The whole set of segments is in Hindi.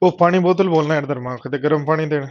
वो पानी बोतल बोलना है इधर मां कहते गर्म पानी दे।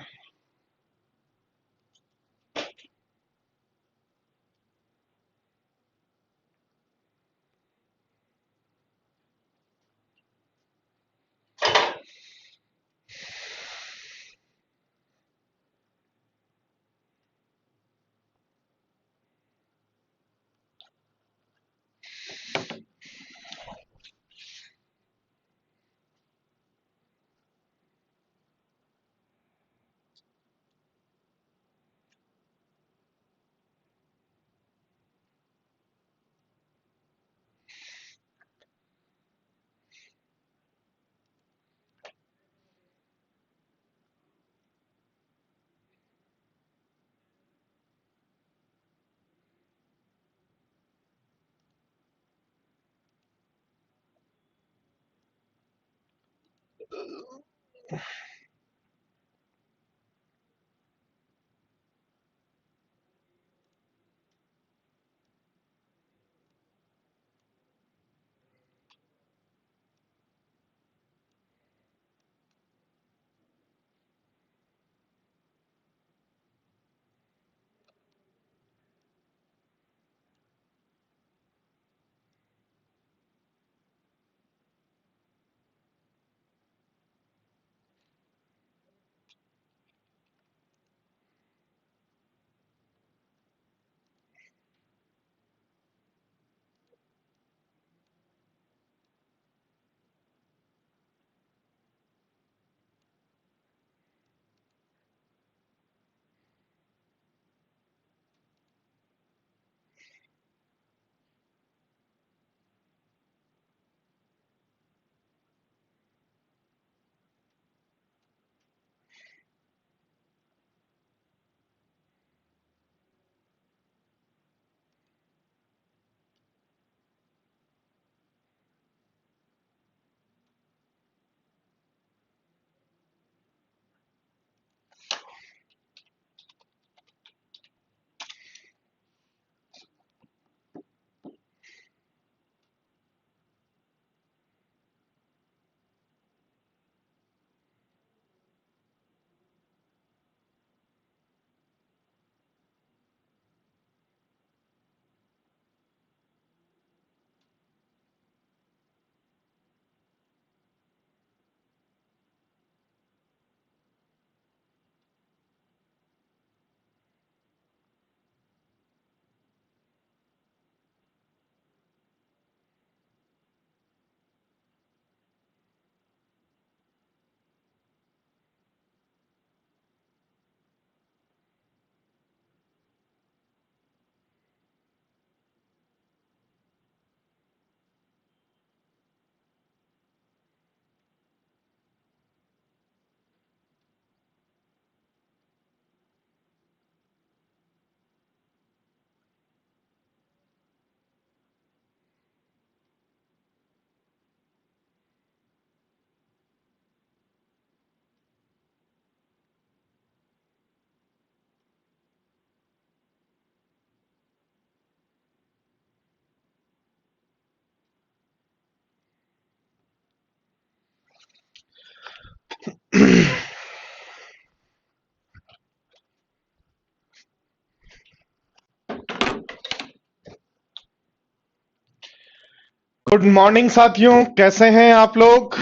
गुड मॉर्निंग साथियों, कैसे हैं आप लोग।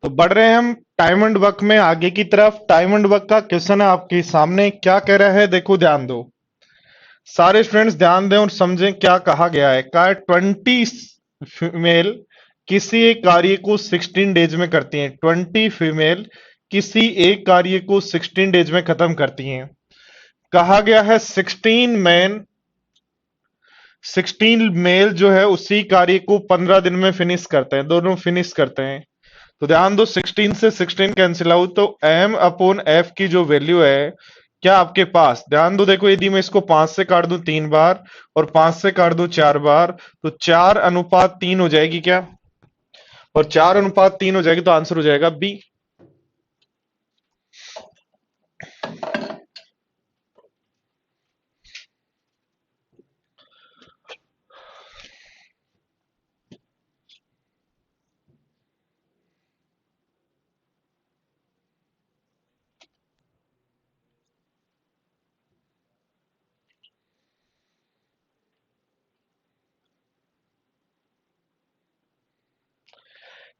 तो बढ़ रहे हैं हम टाइम एंड वर्क में आगे की तरफ। टाइम एंड वर्क का क्वेश्चन है आपके सामने, क्या कह रहा है देखो, ध्यान दो। सारे स्टूडेंट्स ध्यान दें और समझें क्या कहा गया है। कहा है 20 फीमेल किसी एक कार्य को 16 डेज में करती हैं। 20 फीमेल किसी एक कार्य को 16 डेज में खत्म करती हैं। कहा गया है 16 मेल जो है उसी कार्य को 15 दिन में फिनिश करते हैं, दोनों फिनिश करते हैं। तो ध्यान दो, 16 से 16 कैंसिल आउट, तो एम अपॉन एफ की जो वैल्यू है क्या आपके पास, ध्यान दो। देखो यदि मैं इसको 5 से काट दूं 3 बार और 5 से काट दूं 4 बार, तो 4:3 हो जाएगी क्या, और 4:3 हो जाएगी तो आंसर हो जाएगा बी।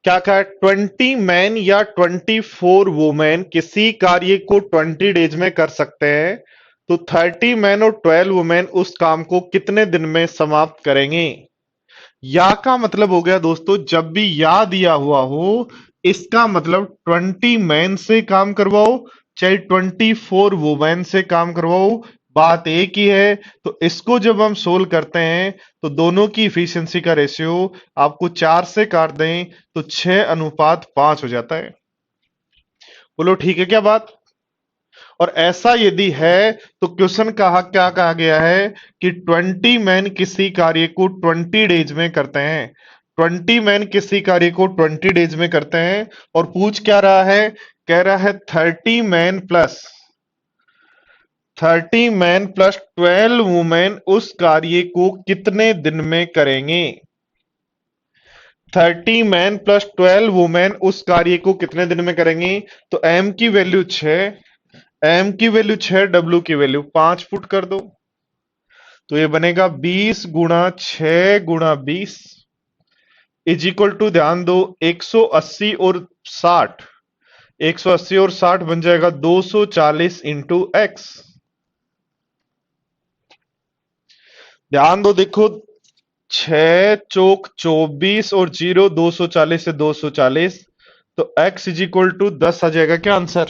क्या कहा? 20 मैन या 24 वुमेन किसी कार्य को 20 डेज में कर सकते हैं, तो 30 मैन और 12 वुमेन उस काम को कितने दिन में समाप्त करेंगे? या का मतलब हो गया दोस्तों, जब भी या दिया हुआ हो, इसका मतलब 20 मैन से काम करवाओ चाहे 24 वुमेन से काम करवाओ, बात एक ही है। तो इसको जब हम सोल्व करते हैं तो दोनों की इफिशियंसी का रेशियो आपको 4 से काट दें तो 6:5 हो जाता है। बोलो ठीक है क्या बात? और ऐसा यदि है तो क्वेश्चन कहा क्या कहा गया है कि 20 मैन किसी कार्य को 20 डेज में करते हैं। 20 मैन किसी कार्य को 20 डेज में करते हैं और पूछ क्या रहा है? कह रहा है 30 मैन प्लस 12 वुमेन उस कार्य को कितने दिन में करेंगे? 30 मैन प्लस 12 वुमेन उस कार्य को कितने दिन में करेंगे? तो एम की वैल्यू 6, एम की वैल्यू 6, डब्ल्यू की वैल्यू 5 पुट कर दो, तो ये बनेगा 20 × 6 × 20 इज इक्वल टू, ध्यान दो, 180 और 60, 180 और 60 बन जाएगा 240 इंटू एक्स। ध्यान दो, देखो, 6 × 4 = 24 और 0 240 से 240, तो x इज इक्वल टू 10 आ जाएगा क्या आंसर?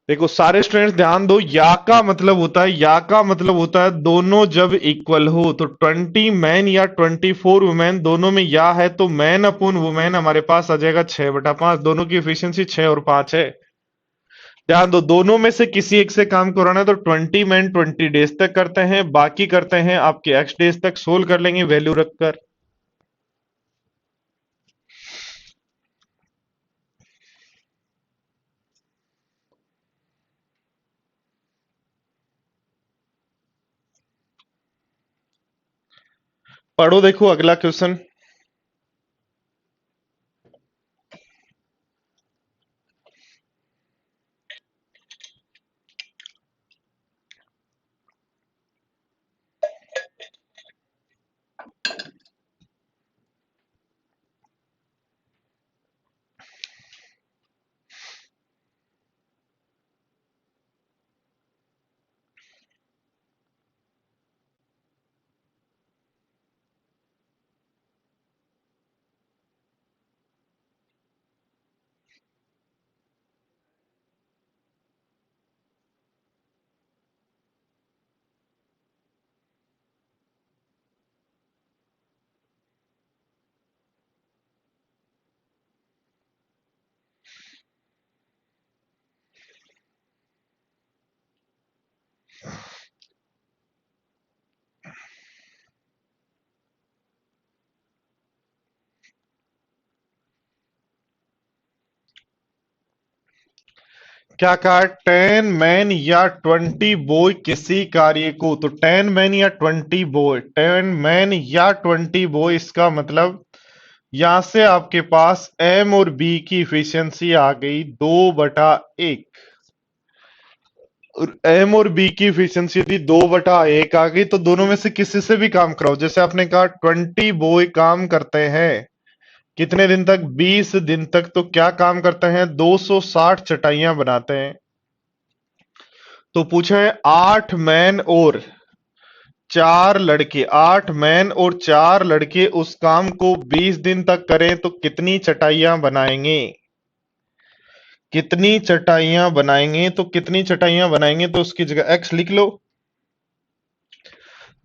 देखो सारे स्टूडेंट्स ध्यान दो, या का मतलब होता है, या का मतलब होता है दोनों जब इक्वल हो। तो 20 मैन या 24 वुमेन दोनों में या है तो मैन अपॉन वुमेन हमारे पास आ जाएगा 6/5। दोनों की एफिशिएंसी 6 और 5 है। ध्यान दो, दोनों में से किसी एक से काम कराना है तो 20 मैन 20 डेज तक करते हैं, बाकी करते हैं आपके एक्स डेज तक। सोल्व कर लेंगे वैल्यू रखकर। पढ़ो, देखो अगला क्वेश्चन। क्या कहा? 10 मैन या 20 बॉय किसी कार्य को, तो 10 मैन या 20 बॉय, 10 मैन या 20 बॉय, इसका मतलब यहां से आपके पास एम और बी की इफिशियंसी आ गई 2/1, और एम और बी की इफिशियंसी थी 2/1 आ गई। तो दोनों में से किसी से भी काम कराओ, जैसे आपने कहा 20 बॉय काम करते हैं कितने दिन तक? 20 दिन तक। तो क्या काम करते हैं? 260 चटाइयां बनाते हैं। तो पूछा है 8 मैन और 4 लड़के, 8 मैन और 4 लड़के उस काम को 20 दिन तक करें तो कितनी चटाइयां बनाएंगे? कितनी चटाइयां बनाएंगे? तो कितनी चटाइयां बनाएंगे, तो उसकी जगह एक्स लिख लो।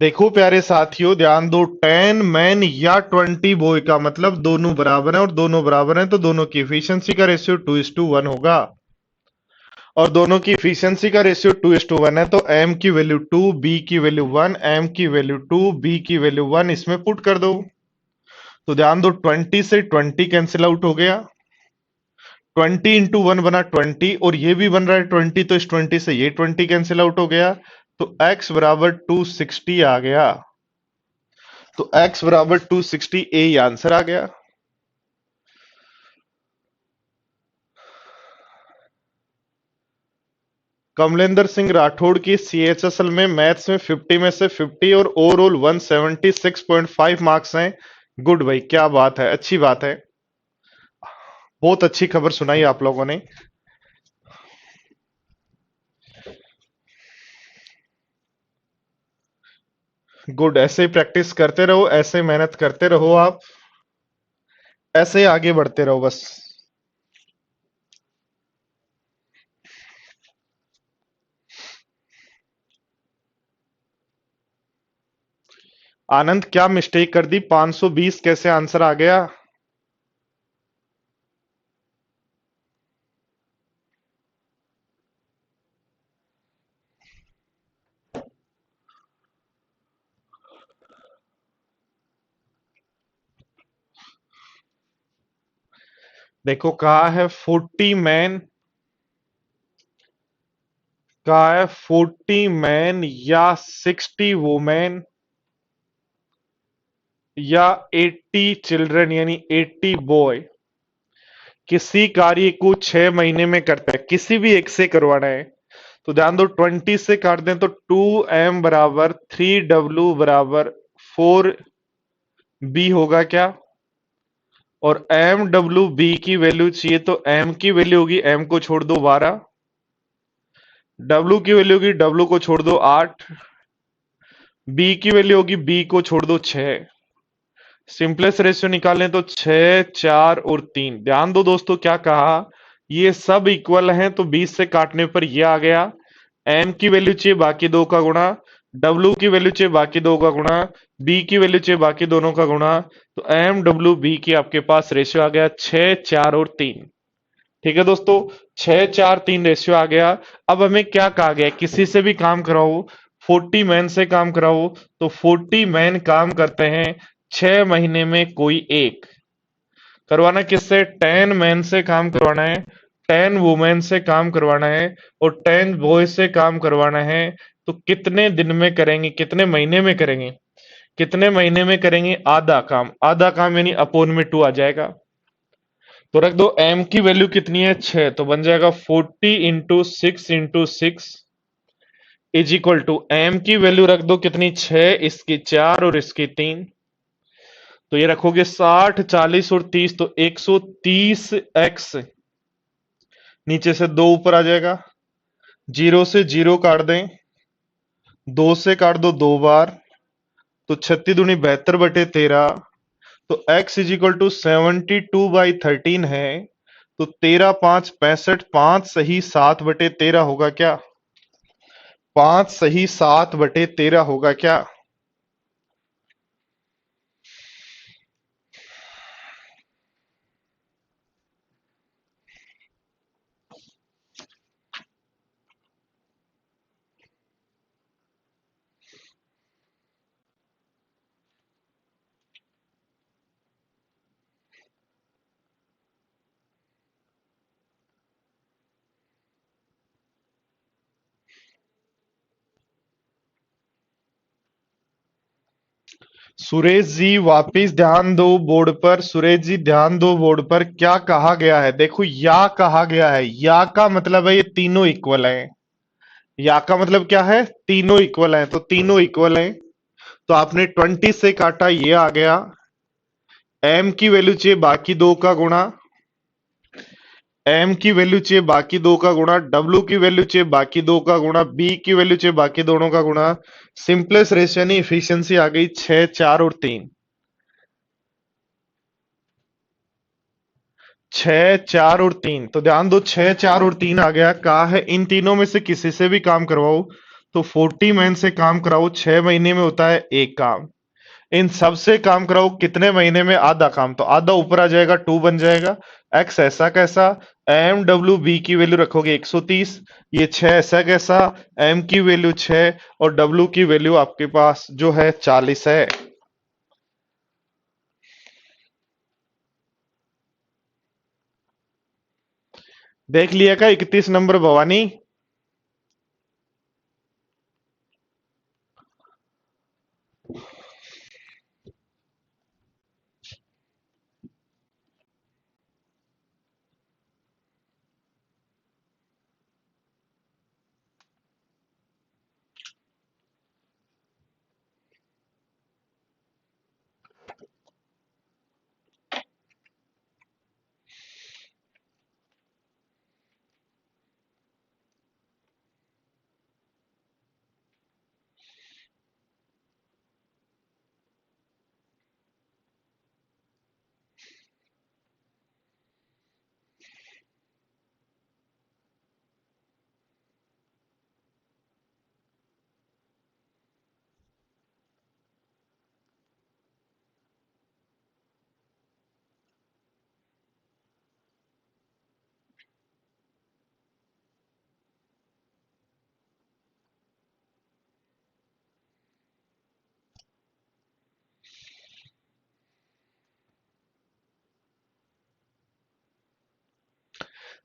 देखो प्यारे साथियों, ध्यान दो, 10 मैन या 20 बॉय का मतलब दोनों बराबर हैं, और दोनों बराबर हैं तो दोनों की इफिशियंसी का रेशियो 2:1 होगा। और दोनों की इफिशियंसी का रेशियो 2:1 है, तो m की वैल्यू 2, b की वैल्यू 1, m की वैल्यू 2, b की वैल्यू 1 इसमें पुट कर दो। तो ध्यान दो, 20 से 20 कैंसिल आउट हो गया, 20 × 1 बना 20, और ये भी बन रहा है 20, तो इस 20 से ये 20 कैंसिल आउट हो गया, तो x बराबर 260 आ गया। तो x बराबर 260, ए आंसर आ गया। कमलेंद्र सिंह राठौड़ की CHSL में मैथ्स में 50 में से 50 और ओवरऑल 176.5 मार्क्स हैं। गुड भाई, क्या बात है, अच्छी बात है। बहुत अच्छी खबर सुनाई आप लोगों ने। गुड, ऐसे ही प्रैक्टिस करते रहो, ऐसे मेहनत करते रहो आप, ऐसे ही आगे बढ़ते रहो बस। आनंद, क्या मिस्टेक कर दी? 520 कैसे आंसर आ गया? देखो, कहा है 40 मैन, कहा है 40 मैन या 60 वुमेन या 80 चिल्ड्रन यानी 80 बॉय किसी कार्य को 6 महीने में करते हैं, किसी भी एक से करवाना है। तो ध्यान दो, 20 से काट दें तो 2m बराबर 3w बराबर 4b होगा क्या? और एम डब्ल्यू बी की वैल्यू चाहिए तो m की वैल्यू होगी, m को छोड़ दो 12, w की वैल्यू होगी, w को छोड़ दो 8, b की वैल्यू होगी, b को छोड़ दो 6। सिंपलेस्ट रेशियो निकालें तो 6, 4 और 3। ध्यान दो दोस्तों, क्या कहा, ये सब इक्वल हैं तो 20 से काटने पर ये आ गया। m की वैल्यू चाहिए बाकी दो का गुणा, w की वैल्यू चाहिए बाकी दो का गुणा, b की वैल्यू चाहिए बाकी दोनों का गुणा। तो m w b की आपके पास रेशियो आ गया 6, 4 और 3। ठीक है दोस्तों, 6, 4, 3 रेशियो आ गया। अब हमें क्या कहा गया, किसी से भी काम कराओ, 40 मैन से काम कराओ, तो 40 मैन काम करते हैं 6 महीने में कोई एक। करवाना किससे? 10 मैन से काम करवाना है, 10 वुमेन से काम करवाना है और 10 बॉय से काम करवाना है। तो कितने दिन में करेंगे, कितने महीने में करेंगे? कितने महीने में करेंगे? आधा काम, आधा काम यानी अपोन में 2 आ जाएगा। तो रख दो, m की वैल्यू कितनी है? 6, तो बन जाएगा 40 into 6 into 6 is equal to m की वैल्यू रख दो कितनी? 6, इसकी 4 और इसकी 3। तो ये रखोगे 60, 40 और 30, तो 130x, नीचे से 2 ऊपर आ जाएगा, जीरो से जीरो काट दें, 2 से काट दो 2 बार, तो 36 दूनी 72/13। तो x इज इक्वल टू 72/13 है। तो 13×5 = 65, 5 सही 7/13 होगा क्या? 5 सही 7/13 होगा क्या? सुरेश जी वापिस ध्यान दो बोर्ड पर, सुरेश जी ध्यान दो बोर्ड पर, क्या कहा गया है? देखो, या कहा गया है, या का मतलब है ये तीनों इक्वल हैं। या का मतलब क्या है? तीनों इक्वल हैं, तो तीनों इक्वल हैं। तो आपने 20 से काटा, ये आ गया। m की वैल्यू चाहिए बाकी दो का गुणा, m की वैल्यू चाहिए बाकी दो का गुणा, w की वैल्यू चाहिए बाकी दो का गुणा, b की वैल्यू चाहिए बाकी दोनों का गुणा। सिंपलेस्ट रेशियो यानी इफिशियंसी आ गई 6, 4 और 3। 6, 4 और 3, तो ध्यान दो, 6, 4 और 3 आ गया। कहा है इन तीनों में से किसी से भी काम करवाओ, तो 40 मैन से काम कराओ, 6 महीने में होता है एक काम। इन सब से काम कराओ कितने महीने में? आधा काम, तो आधा ऊपर आ जाएगा, 2 बन जाएगा। एक्स ऐसा कैसा? एम डब्ल्यू बी की वैल्यू रखोगे 130, ये 6 ऐसा कैसा? एम की वैल्यू 6 और डब्ल्यू की वैल्यू आपके पास जो है 40 है। देख लिया का 31 नंबर भवानी?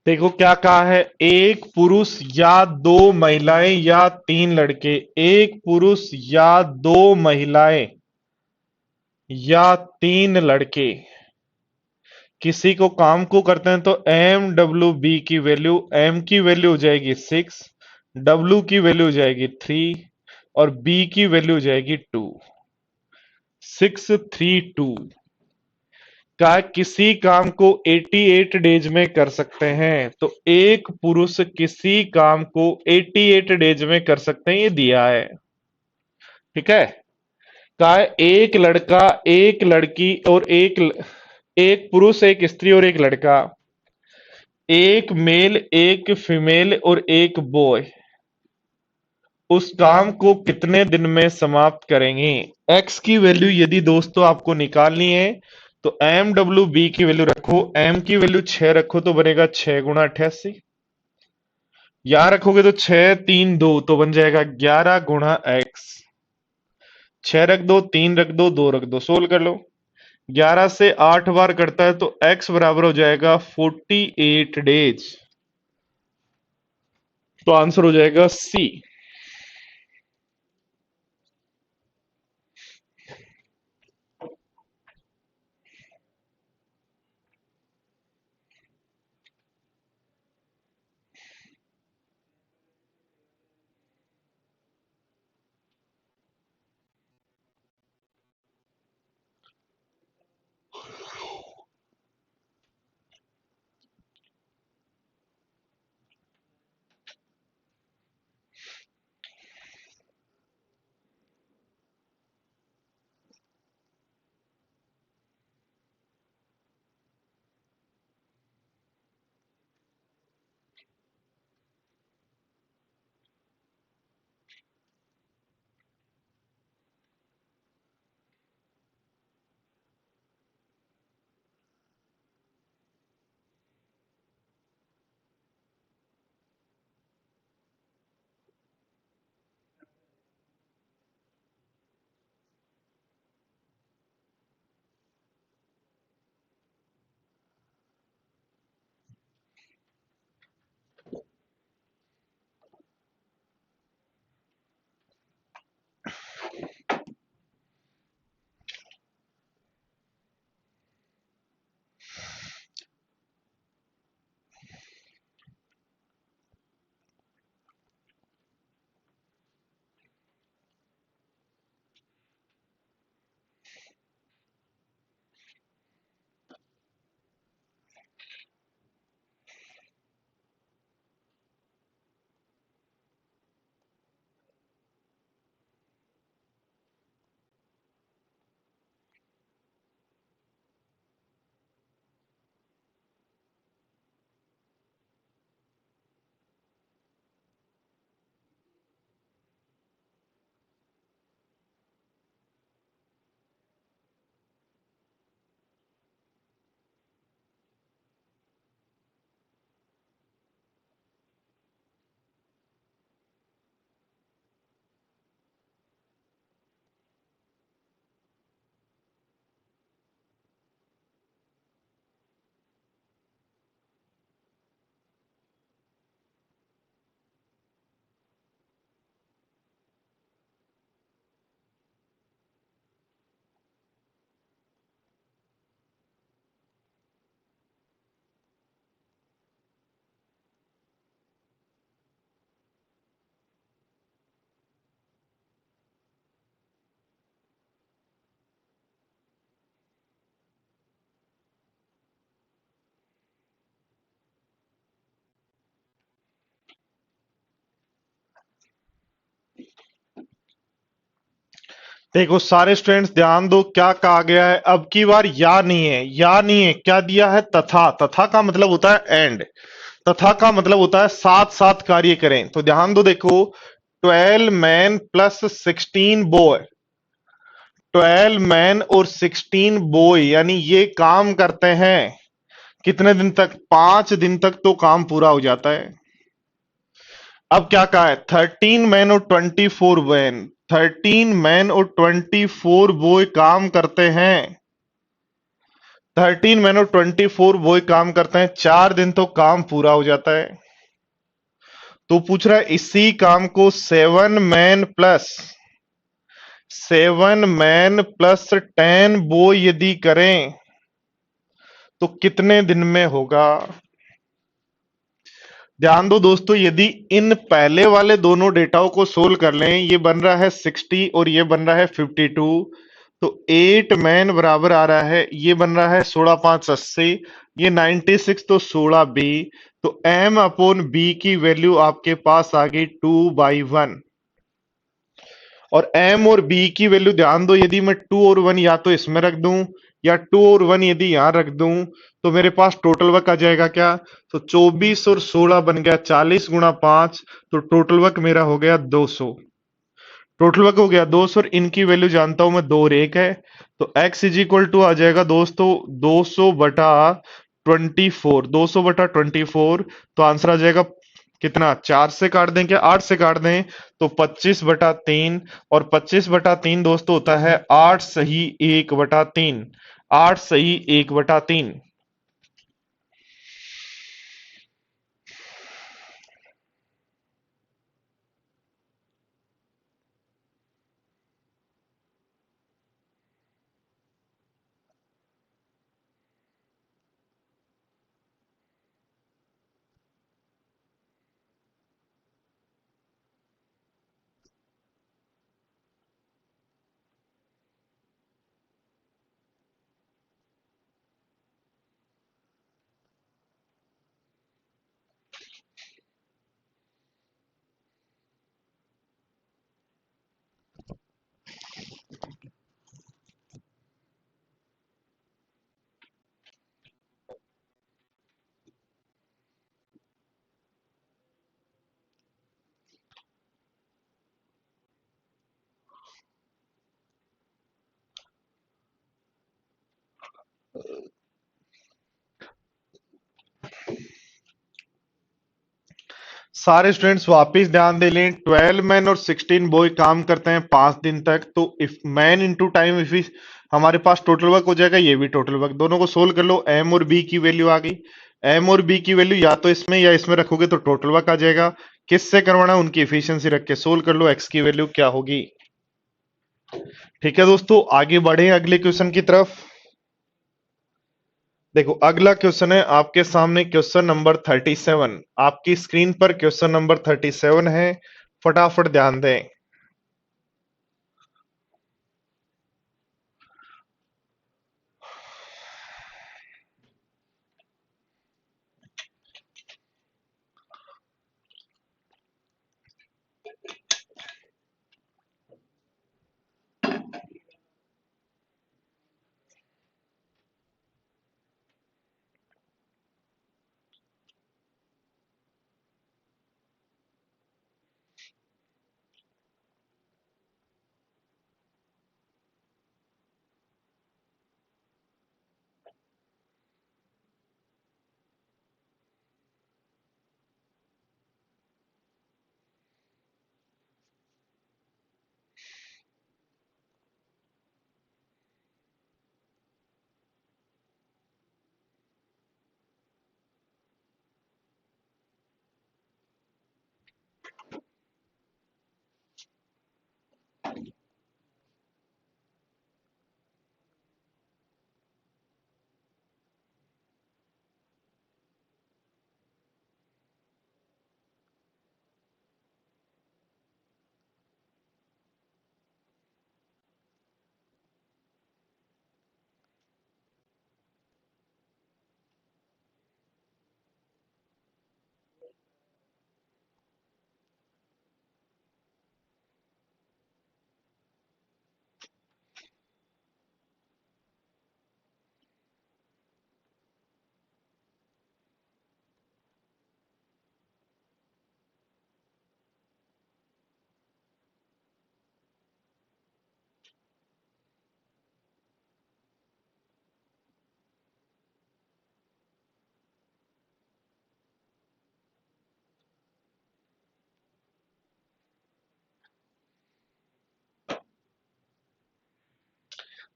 देखो क्या कहा है, एक पुरुष या दो महिलाएं या तीन लड़के, एक पुरुष या दो महिलाएं या तीन लड़के किसी को काम को करते हैं तो एम डब्ल्यू बी की वैल्यू, एम की वैल्यू हो जाएगी 6, डब्ल्यू की वैल्यू हो जाएगी 3 और बी की वैल्यू हो जाएगी 2। 632 का किसी काम को 88 डेज में कर सकते हैं, तो एक पुरुष किसी काम को 88 डेज में कर सकते हैं, ये दिया है। ठीक है। का एक लड़का, एक लड़की और एक पुरुष, एक स्त्री और एक लड़का, एक मेल, एक फीमेल और एक बॉय उस काम को कितने दिन में समाप्त करेंगे। एक्स की वैल्यू यदि दोस्तों आपको निकालनी है तो एम डब्ल्यू बी की वैल्यू रखो, एम की वैल्यू 6 रखो तो बनेगा 6 गुणा 88, यहां रखोगे तो 6 3 2 तो बन जाएगा 11 गुणा एक्स। 6 रख दो, 3 रख दो, 2 रख दो, सोल्व कर लो। 11 से 8 बार करता है तो एक्स बराबर हो जाएगा 48 डेज, तो आंसर हो जाएगा सी। देखो सारे स्टूडेंट्स ध्यान दो, क्या कहा गया है अब की बार, या नहीं है, या नहीं है, क्या दिया है, तथा। तथा का मतलब होता है एंड, तथा का मतलब होता है साथ साथ कार्य करें। तो ध्यान दो, देखो 12 मैन प्लस 16 बॉय, 12 मैन और 16 बॉय यानी ये काम करते हैं कितने दिन तक, 5 दिन तक तो काम पूरा हो जाता है। अब क्या कहा है, 13 मैन और 24 मैन, 13 मैन और 24 बॉय काम करते हैं 13 मैन और 24 बॉय काम करते हैं, 4 दिन तो काम पूरा हो जाता है। तो पूछ रहा है इसी काम को 7 मैन प्लस 10 बॉय यदि करें तो कितने दिन में होगा। ध्यान दो दोस्तों, यदि इन पहले वाले दोनों डेटाओं को सोल्व कर लें, ये बन रहा है 60 और ये बन रहा है 52, तो 8 मैन बराबर आ रहा है, ये बन रहा है 16×5 = 80, ये 96, तो 16 B। तो M अपॉन B की वैल्यू आपके पास आ गई 2/1। और M और B की वैल्यू ध्यान दो, यदि मैं 2 और 1 या तो इसमें रख दूं या 2 और 1 यदि यहां रख दूं, तो मेरे पास टोटल वर्क आ जाएगा क्या। तो 24 और 16 बन गया 40×5, तो टोटल वर्क मेरा हो गया 200। टोटल वर्क हो गया 200 और इनकी वैल्यू जानता हूं मैं, 2 और 1 है। तो x इज इक्वल टू आ जाएगा दोस्तों 200/24। 200/24, तो आंसर आ जाएगा कितना, 4 से काट दें क्या, 8 से काट दें, तो 25/3। और 25/3 दोस्तों होता है 8 सही 1/3। 8 सही 1/3। सारे स्टूडेंट्स वापस ध्यान दे लें, 12 मैन और 16 बॉय काम करते हैं 5 दिन तक। तो if man into time if हमारे पास टोटल वर्क हो जाएगा, ये भी टोटल वर्क, दोनों को सोल्व कर लो। एम और बी की वैल्यू आ गई। एम और बी की वैल्यू या तो इसमें या इसमें रखोगे तो टोटल वर्क आ जाएगा। किससे करवाना, उनकी एफिशिएंसी रख के सोल्व कर लो, एक्स की वैल्यू क्या होगी। ठीक है दोस्तों, आगे बढ़े अगले क्वेश्चन की तरफ। देखो अगला क्वेश्चन है आपके सामने, क्वेश्चन नंबर 37। आपकी स्क्रीन पर क्वेश्चन नंबर 37 है, फटाफट ध्यान दें।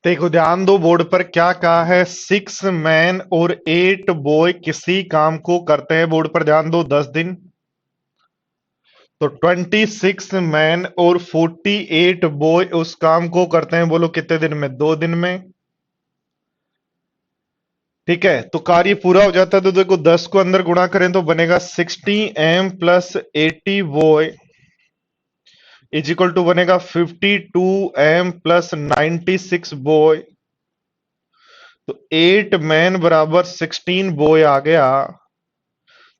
देखो ध्यान दो बोर्ड पर क्या कहा है, 6 मैन और 8 बॉय किसी काम को करते हैं, बोर्ड पर ध्यान दो, 10 दिन। तो 26 मैन और 48 बॉय उस काम को करते हैं, बोलो कितने दिन में? 2 दिन में। ठीक है, तो कार्य पूरा हो जाता है। तो देखो 10 को अंदर गुणा करें तो बनेगा 60m plus 80 boy is equal to बनेगा 52m प्लस 96 बॉय। तो 8 मैन बराबर 16 बॉय आ गया।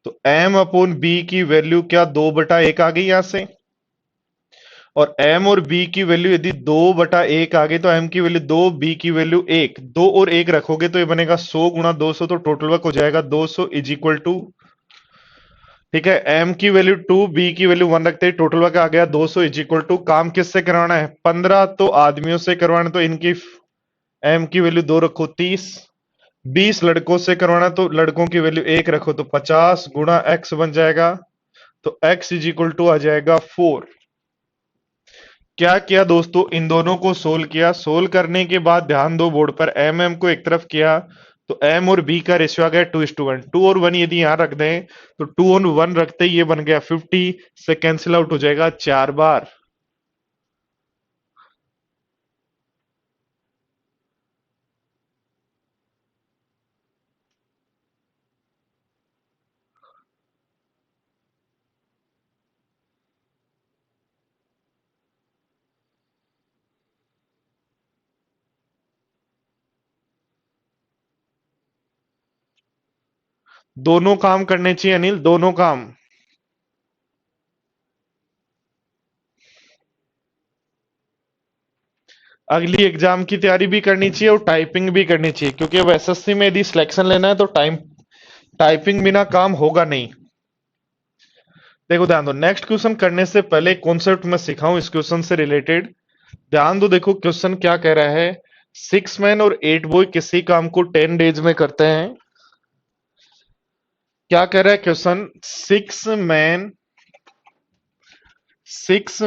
तो m अपॉन बी की वैल्यू क्या 2/1 आ गई यहां से, और m और b की वैल्यू यदि 2/1 आ गई तो m की वैल्यू 2, b की वैल्यू 1, 2 और 1 रखोगे तो ये बनेगा 100 गुणा 200, तो टोटल वर्क हो जाएगा 200 इज इक्वल टू, ठीक है, m की वैल्यू 2, b की वैल्यू 1 रखते ही टोटल वर्क आ गया 200 इज इक्वल टू, काम किससे करवाना है? 15 तो आदमियों से करवाना, तो इनकी m की वैल्यू 2 रखो 30, 20 लड़कों से करवाना तो लड़कों की वैल्यू 1 रखो, तो 50 गुणा x बन जाएगा, तो x इज इक्वल टू आ जाएगा 4। क्या किया दोस्तों, इन दोनों को सोल्व किया, सोल्व करने के बाद ध्यान दो बोर्ड पर m को एक तरफ किया, तो m और b का रेशियो आ गया 2:1, 2 और 1 यदि यहां रख दें तो 2 और 1 रखते ही ये बन गया 50 से कैंसिल आउट हो जाएगा 4 बार। दोनों काम करने चाहिए अनिल, दोनों काम। अगली एग्जाम की तैयारी भी करनी चाहिए और टाइपिंग भी करनी चाहिए, क्योंकि अब एसएससी में यदि सिलेक्शन लेना है तो टाइपिंग बिना काम होगा नहीं। देखो ध्यान दो, नेक्स्ट क्वेश्चन करने से पहले कॉन्सेप्ट मैं सिखाऊं इस क्वेश्चन से रिलेटेड। ध्यान दो, देखो क्वेश्चन क्या कह रहा है, 6 मैन और 8 बॉय किसी काम को 10 डेज में करते हैं। क्या कह रहा है क्वेश्चन, 6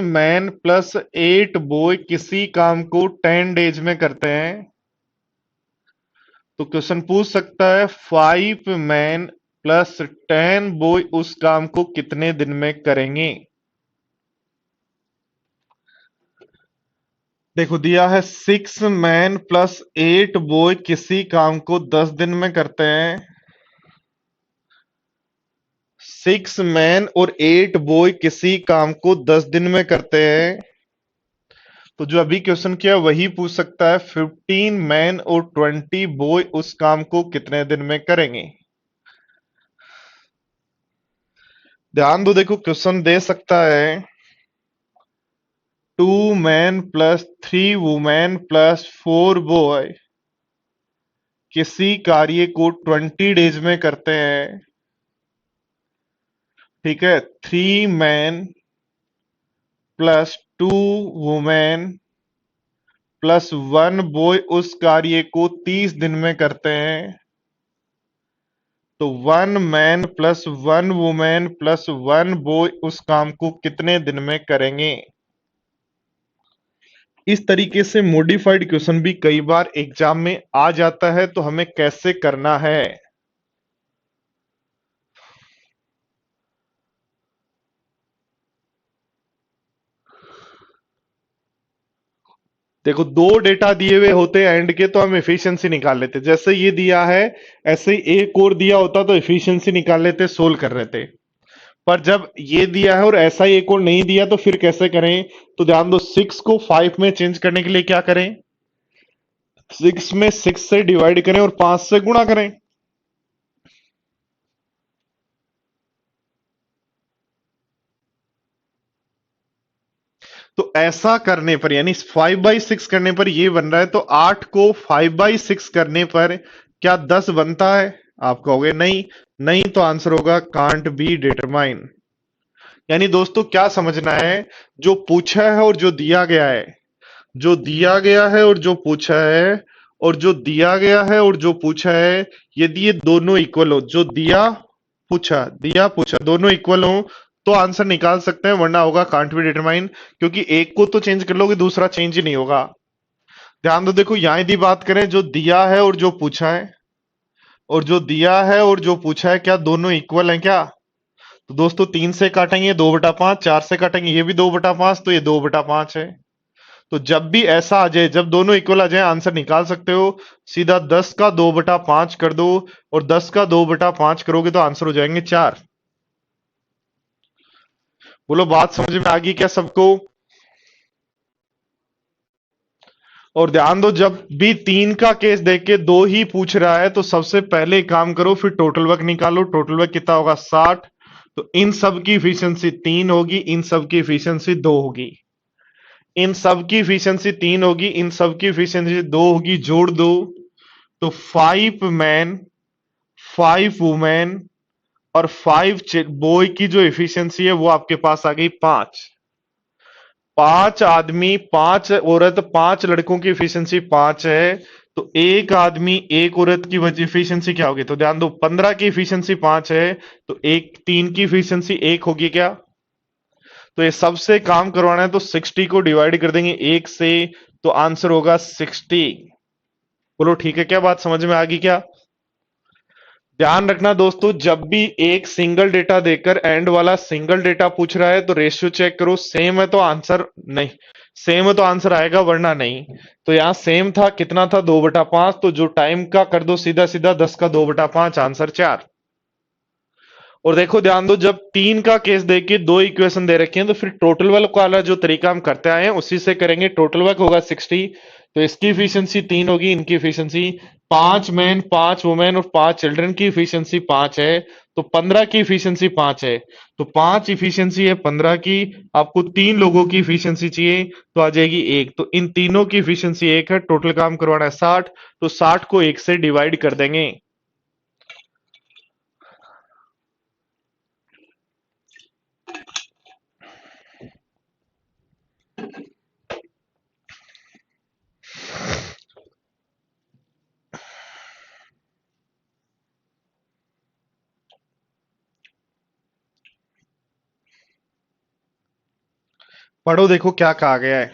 मैन प्लस 8 बॉय किसी काम को 10 डेज में करते हैं। तो क्वेश्चन पूछ सकता है 5 मैन प्लस 10 बॉय उस काम को कितने दिन में करेंगे। देखो दिया है 6 मैन प्लस 8 बॉय किसी काम को 10 दिन में करते हैं। 6 मैन और 8 बॉय किसी काम को 10 दिन में करते हैं। तो जो अभी क्वेश्चन किया वही पूछ सकता है 15 मैन और 20 बॉय उस काम को कितने दिन में करेंगे। ध्यान दो, देखो क्वेश्चन दे सकता है 2 man plus 3 women plus 4 boy किसी कार्य को 20 डेज में करते हैं। ठीक है, 3 man plus 2 women plus 1 boy उस कार्य को 30 दिन में करते हैं। तो 1 man plus 1 women plus 1 boy उस काम को कितने दिन में करेंगे। इस तरीके से मॉडिफाइड क्वेश्चन भी कई बार एग्जाम में आ जाता है, तो हमें कैसे करना है। देखो दो डेटा दिए हुए होते हैं एंड के, तो हम एफिशिएंसी निकाल लेते, जैसे ये दिया है ऐसे ही एक और दिया होता तो एफिशिएंसी निकाल लेते, सोल्व कर रहे थे। पर जब ये दिया है और ऐसा ही एक और नहीं दिया तो फिर कैसे करें। तो ध्यान दो, 6 को 5 में चेंज करने के लिए क्या करें, 6 में 6 से डिवाइड करें और 5 से गुणा करें। तो ऐसा करने पर यानी 5/6 करने पर ये बन रहा है, तो 8 को 5/6 करने पर क्या 10 बनता है? आप कहोगे नहीं, नहीं तो आंसर होगा कांट बी डिटरमाइन। यानी दोस्तों क्या समझना है, जो पूछा है और जो दिया गया है, जो दिया गया है और जो पूछा है, और जो दिया गया है और जो पूछा है, यदि ये दोनों इक्वल हो, जो दिया पूछा दोनों इक्वल हो तो आंसर निकाल सकते हैं, वरना होगा कांट बी डिटरमाइन, क्योंकि एक को तो चेंज कर लोगे दूसरा चेंज ही नहीं होगा। ध्यान दो, देखो यहां यदि बात करें जो दिया है और जो पूछा है, और जो दिया है और जो पूछा है, क्या दोनों इक्वल हैं क्या? तो दोस्तों 3 से काटेंगे 2/5, 4 से काटेंगे ये भी 2/5, तो ये 2/5 है। तो जब भी ऐसा आ जाए, जब दोनों इक्वल आ जाए, आंसर निकाल सकते हो। सीधा 10 का 2/5 कर दो, और 10 का 2/5 करोगे तो आंसर हो जाएंगे 4। बोलो बात समझ में आ गई क्या सबको? और ध्यान दो, जब भी 3 का केस देख के 2 ही पूछ रहा है तो सबसे पहले एक काम करो, फिर टोटल वर्क निकालो। टोटल वर्क कितना होगा? 60। तो इन सब की इफिशियंसी 3 होगी, इन सब की इफिशियंसी 2 होगी। इन सब की इफिशियंसी 3 होगी, इन सब की इफिशियंसी 2 होगी, जोड़ दो। तो 5 मैन, 5 वुमेन और 5 बॉय की जो इफिशियंसी है वो आपके पास आ गई 5। 5 आदमी, 5 औरत, 5 लड़कों की इफिशियंसी 5 है। तो एक आदमी एक औरत की वजह इफिशियंसी क्या होगी? तो ध्यान दो, 15 की इफिशियंसी 5 है, तो एक 3 की इफिशियंसी 1 होगी क्या? तो ये सबसे काम करवाना है तो 60 को डिवाइड कर देंगे 1 से, तो आंसर होगा 60। बोलो ठीक है क्या? बात समझ में आ गई क्या? ध्यान रखना दोस्तों, जब भी एक सिंगल डेटा देकर एंड वाला सिंगल डेटा पूछ रहा है तो रेशियो चेक करो, सेम है तो आंसर नहीं, सेम है तो आंसर आएगा, वरना नहीं। तो यहां सेम था, कितना था? 2/5। तो जो टाइम का कर दो सीधा सीधा, 10 का 2/5, आंसर 4। और देखो ध्यान दो, जब 3 का केस देके 2 इक्वेशन दे रखे हैं तो फिर टोटल वर्क वाला जो तरीका हम करते आए हैं उसी से करेंगे। टोटल वर्क होगा 60, तो इसकी इफिशियंसी 3 होगी, इनकी इफिशियंसी 5 मैन, 5 वुमेन और 5 चिल्ड्रन की इफिशियंसी 5 है, तो 15 की इफिशियंसी 5 है। तो 5 इफिशियंसी है 15 की, आपको 3 लोगों की इफिशियंसी चाहिए तो आ जाएगी 1। तो इन तीनों की इफिशियंसी 1 है, टोटल काम करवाना है 60, तो 60 को 1 से डिवाइड कर देंगे। पढ़ो, देखो क्या कहा गया है।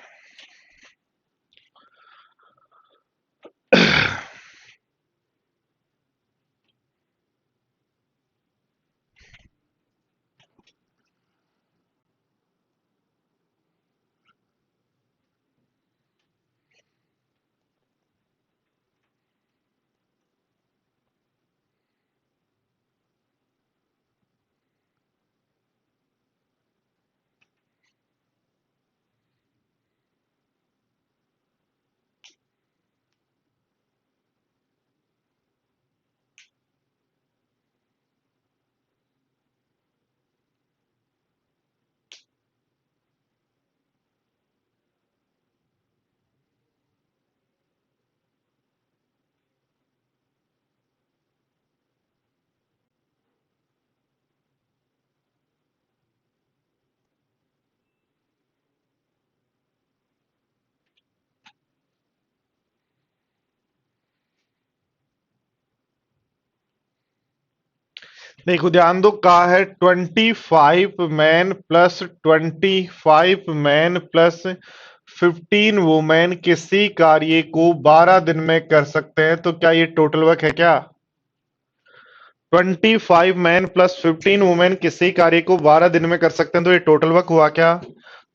देखो ध्यान दो, कहा है 25 man plus 25 man plus 15 women किसी कार्य को 12 दिन में कर सकते हैं, तो क्या ये टोटल वर्क है क्या? 25 मैन प्लस 15 वुमेन किसी कार्य को 12 दिन में कर सकते हैं, तो ये टोटल वर्क हुआ क्या?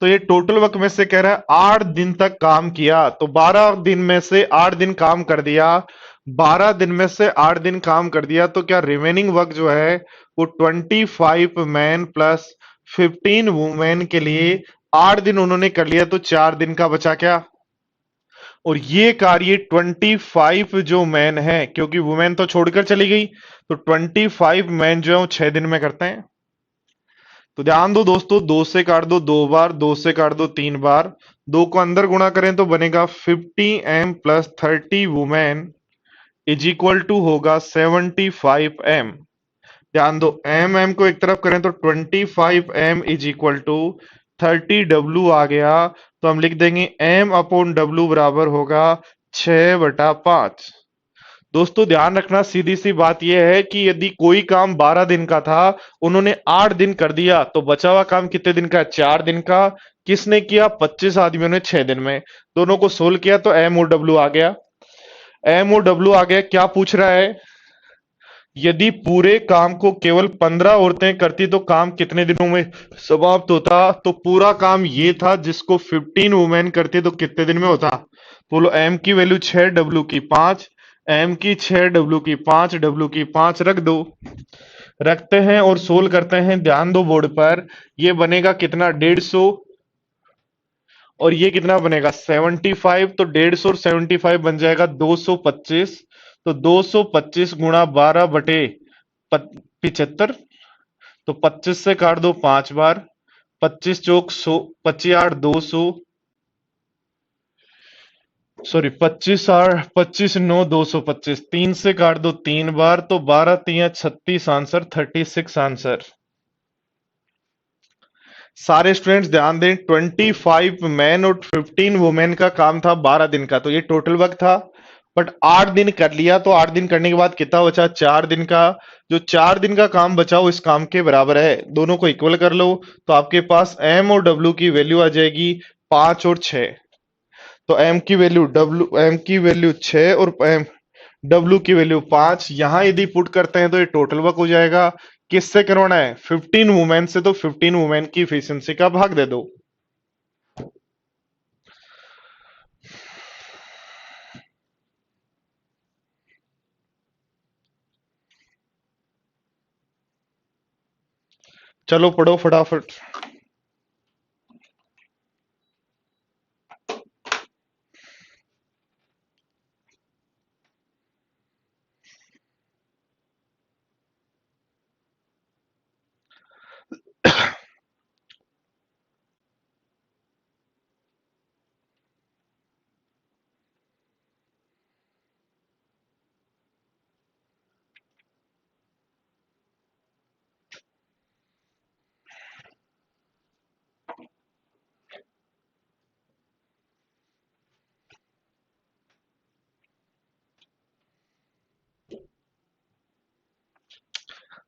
तो ये टोटल वर्क में से कह रहा है 8 दिन तक काम किया, तो 12 दिन में से 8 दिन काम कर दिया, 12 दिन में से 8 दिन काम कर दिया, तो क्या रिमेनिंग वर्क जो है वो 25 मैन प्लस 15 वुमेन के लिए 8 दिन उन्होंने कर लिया, तो 4 दिन का बचा क्या? और ये कार्य 25 जो मैन है, क्योंकि वुमेन तो छोड़कर चली गई, तो 25 मैन जो है वो 6 दिन में करते हैं। तो ध्यान दो दोस्तों, 2 से काट दो 2 बार, 2 से काट दो 3 बार, 2 को अंदर गुणा करें तो बनेगा 50m plus 30 women is equal to होगा 75m। ध्यान दो, एम को एक तरफ करें तो 25m is equal to 30w आ गया, तो हम लिख देंगे m अपॉन w बराबर होगा 6/5। दोस्तों ध्यान रखना, सीधी सी बात यह है कि यदि कोई काम 12 दिन का था, उन्होंने 8 दिन कर दिया, तो बचा हुआ काम कितने दिन का है? 4 दिन का। किसने किया? 25 आदमियों ने 6 दिन में। दोनों को सोल्व किया तो एम और डब्ल्यू आ गया। एम और डब्ल्यू आ गया। क्या पूछ रहा है? यदि पूरे काम को केवल 15 औरतें करती तो काम कितने दिनों में समाप्त होता? तो पूरा काम ये था, जिसको 15 वुमेन करती तो कितने दिन में होता? बोलो। एम की वैल्यू 6, डब्ल्यू की 5। एम की 6, डब्ल्यू की 5, डब्ल्यू की 5 रख दो। रखते हैं और सोल्व करते हैं। ध्यान दो बोर्ड पर। ये बनेगा कितना? 150। और ये कितना बनेगा? 75। तो 150 और 75 बन जाएगा 225। तो 225 गुणा 12 बटे 75। तो 25 से काट दो 5 बार। 25 चौक 100, 25 8 200। सॉरी, 25 9 225। 3 से काट दो 3 बार। तो 12 3 36 आंसर, 36 आंसर। सारे स्टूडेंट्स ध्यान दें, 25 मैन और 15 वुमेन का काम था 12 दिन का, तो ये टोटल वर्क था। बट 8 दिन कर लिया, तो 8 दिन करने के बाद कितना बचा? 4 दिन का। जो 4 दिन का काम बचा वो इस काम के बराबर है। दोनों को इक्वल कर लो, तो आपके पास एम और डब्ल्यू की वैल्यू आ जाएगी 5 और 6। तो एम की वैल्यू 6 और एम डब्ल्यू की वैल्यू 5। यहां यदि पुट करते हैं तो ये टोटल वर्क हो जाएगा। किससे करवाना है? 15 वुमेन से। तो 15 वुमेन की इफिशियंसी का भाग दे दो। चलो पढ़ो फटाफट।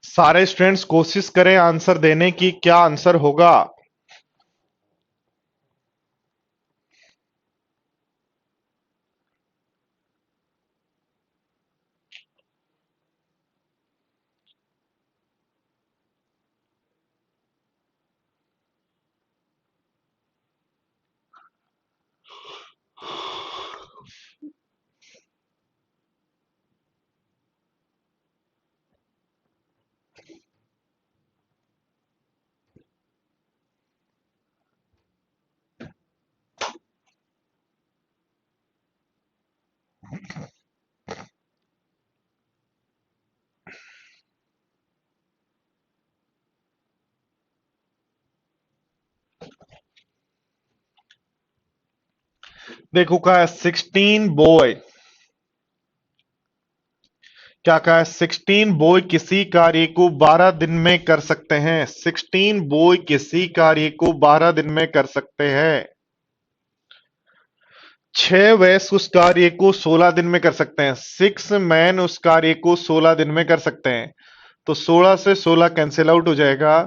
सारे स्टूडेंट्स कोशिश करें आंसर देने की। क्या आंसर होगा? देखो, कहा है 16 बॉय। क्या कहा है? 16 बॉय किसी कार्य को 12 दिन में कर सकते हैं। 16 बॉय किसी कार्य को 12 दिन में कर सकते हैं। 6 वयस्क उस कार्य को 16 दिन में कर सकते हैं। 6 मैन उस कार्य को 16 दिन में कर सकते हैं। तो 16 से 16 कैंसिल आउट हो जाएगा।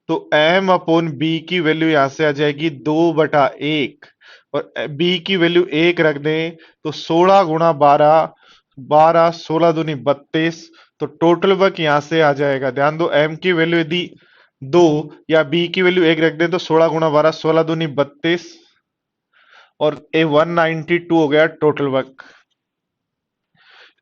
तो m अपॉन बी की वैल्यू यहां से आ जाएगी 2/1। और बी की वैल्यू 1 रख दें, तो 16 गुणा 12, 12 16 दूनी 32। तो टोटल वर्क यहां से आ जाएगा। ध्यान दो, m की वैल्यू यदि 2 या b की वैल्यू 1 रख दें, तो 16 गुणा 12, 16 दूनी 32। और ए 192 हो गया टोटल वर्क।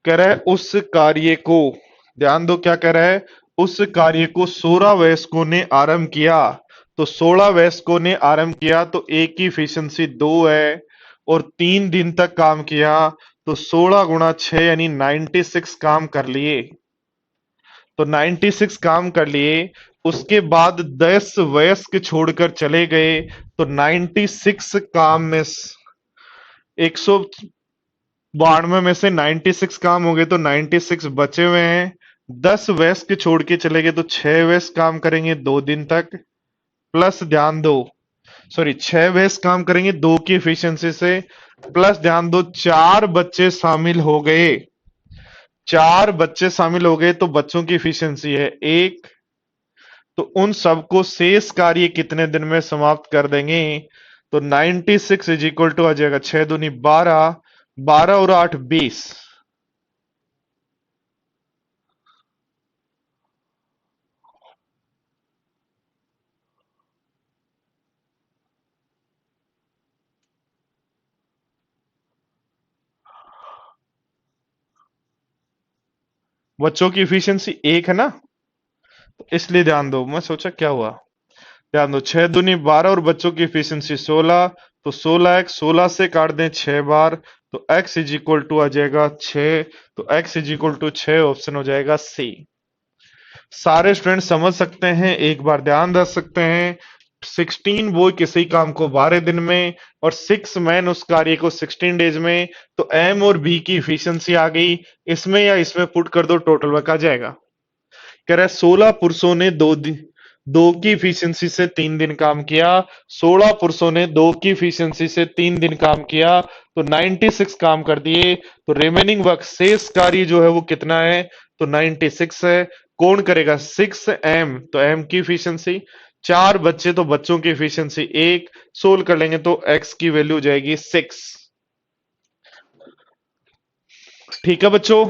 कह रहा है उस कार्य को, ध्यान दो क्या कह रहा है, उस कार्य को 16 वयस्कों ने आरंभ किया। तो 16 वयस्कों ने आरंभ किया, तो ए की इफिशियंसी 2 है। और 3 दिन तक काम किया, तो 16 गुणा 6 यानी 96 काम कर लिए। तो 96 काम कर लिए। उसके बाद 10 वयस्क छोड़कर चले गए। तो 96 काम में 192 में से 96 काम हो गए, तो 96 बचे हुए हैं। 10 वयस्क छोड़ के चले गए, तो 6 वयस्क काम करेंगे 2 दिन तक। प्लस ध्यान दो, सॉरी, 6 वयस्क काम करेंगे 2 की एफिशिएंसी से। प्लस ध्यान दो, 4 बच्चे शामिल हो गए। 4 बच्चे शामिल हो गए तो बच्चों की एफिशिएंसी है 1। तो उन सबको शेष कार्य कितने दिन में समाप्त कर देंगे? तो 96 इज इक्वल टू आ जाएगा 6 दूनी 12, 12 और 8 20। बच्चों की एफिशिएंसी 1 है ना, तो इसलिए ध्यान दो। मैं सोचा क्या हुआ, ध्यान दो। 6 दूनी 12 और बच्चों की एफिशिएंसी 16, तो 16x 16 से काट दें 6 बार, तो x इज इक्वल टू आ जाएगा 6। तो x is equal to 6 option हो जाएगा सी। सारे स्टूडेंट समझ सकते हैं, एक बार ध्यान रख सकते हैं। 16 बॉय किसी काम को 12 दिन में और 6 मैन उस कार्य को 16 डेज में। तो m और b की इफिशियंसी आ गई। इसमें या इसमें पुट कर दो, टोटल वर्क आ जाएगा। कह रहा है 16 पुरुषों ने दो की इफिशियंसी से 3 दिन काम किया। 16 पुरुषों ने 2 की इफिशियंसी से 3 दिन काम किया, तो 96 काम कर दिए। तो रिमेनिंग वर्क शेष कार्य जो है वो कितना है? तो 96 है। कौन करेगा? 6m, तो m की इफिशियंसी। 4 बच्चे तो बच्चों की इफिशियंसी 1। सोल्व कर लेंगे तो x की वैल्यू हो जाएगी 6। ठीक है बच्चों।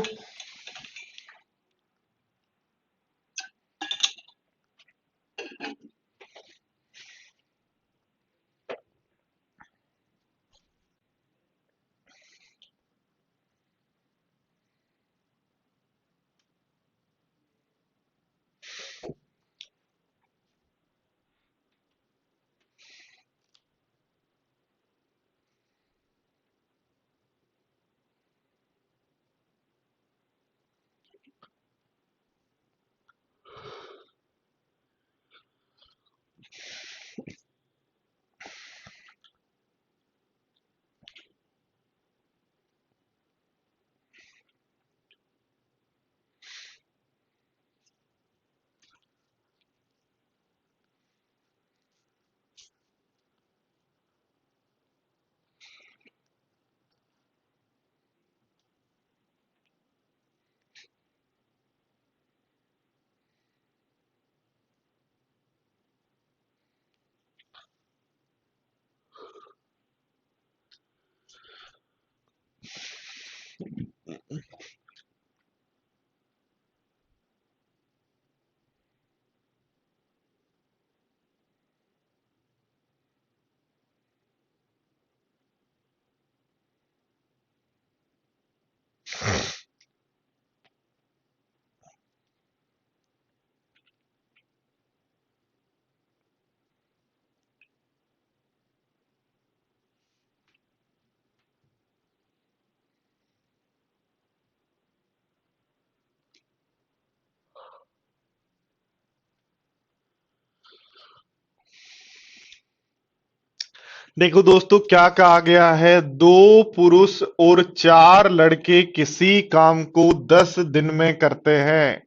देखो दोस्तों, क्या कहा गया है? 2 पुरुष और 4 लड़के किसी काम को 10 दिन में करते हैं।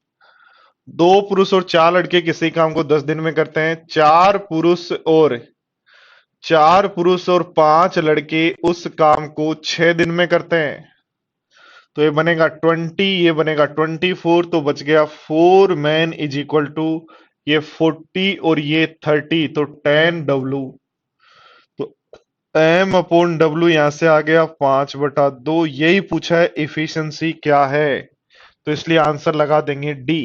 2 पुरुष और 4 लड़के किसी काम को 10 दिन में करते हैं। 4 पुरुष और 5 लड़के उस काम को 6 दिन में करते हैं। तो ये बनेगा 20, ये बनेगा 24, तो बच गया 4 मैन इज इक्वल टू ये 40 और ये 30, तो 10W। तो m अपॉन W यहां से आ गया 5/2। यही पूछा है इफिशियंसी क्या है, तो इसलिए आंसर लगा देंगे डी।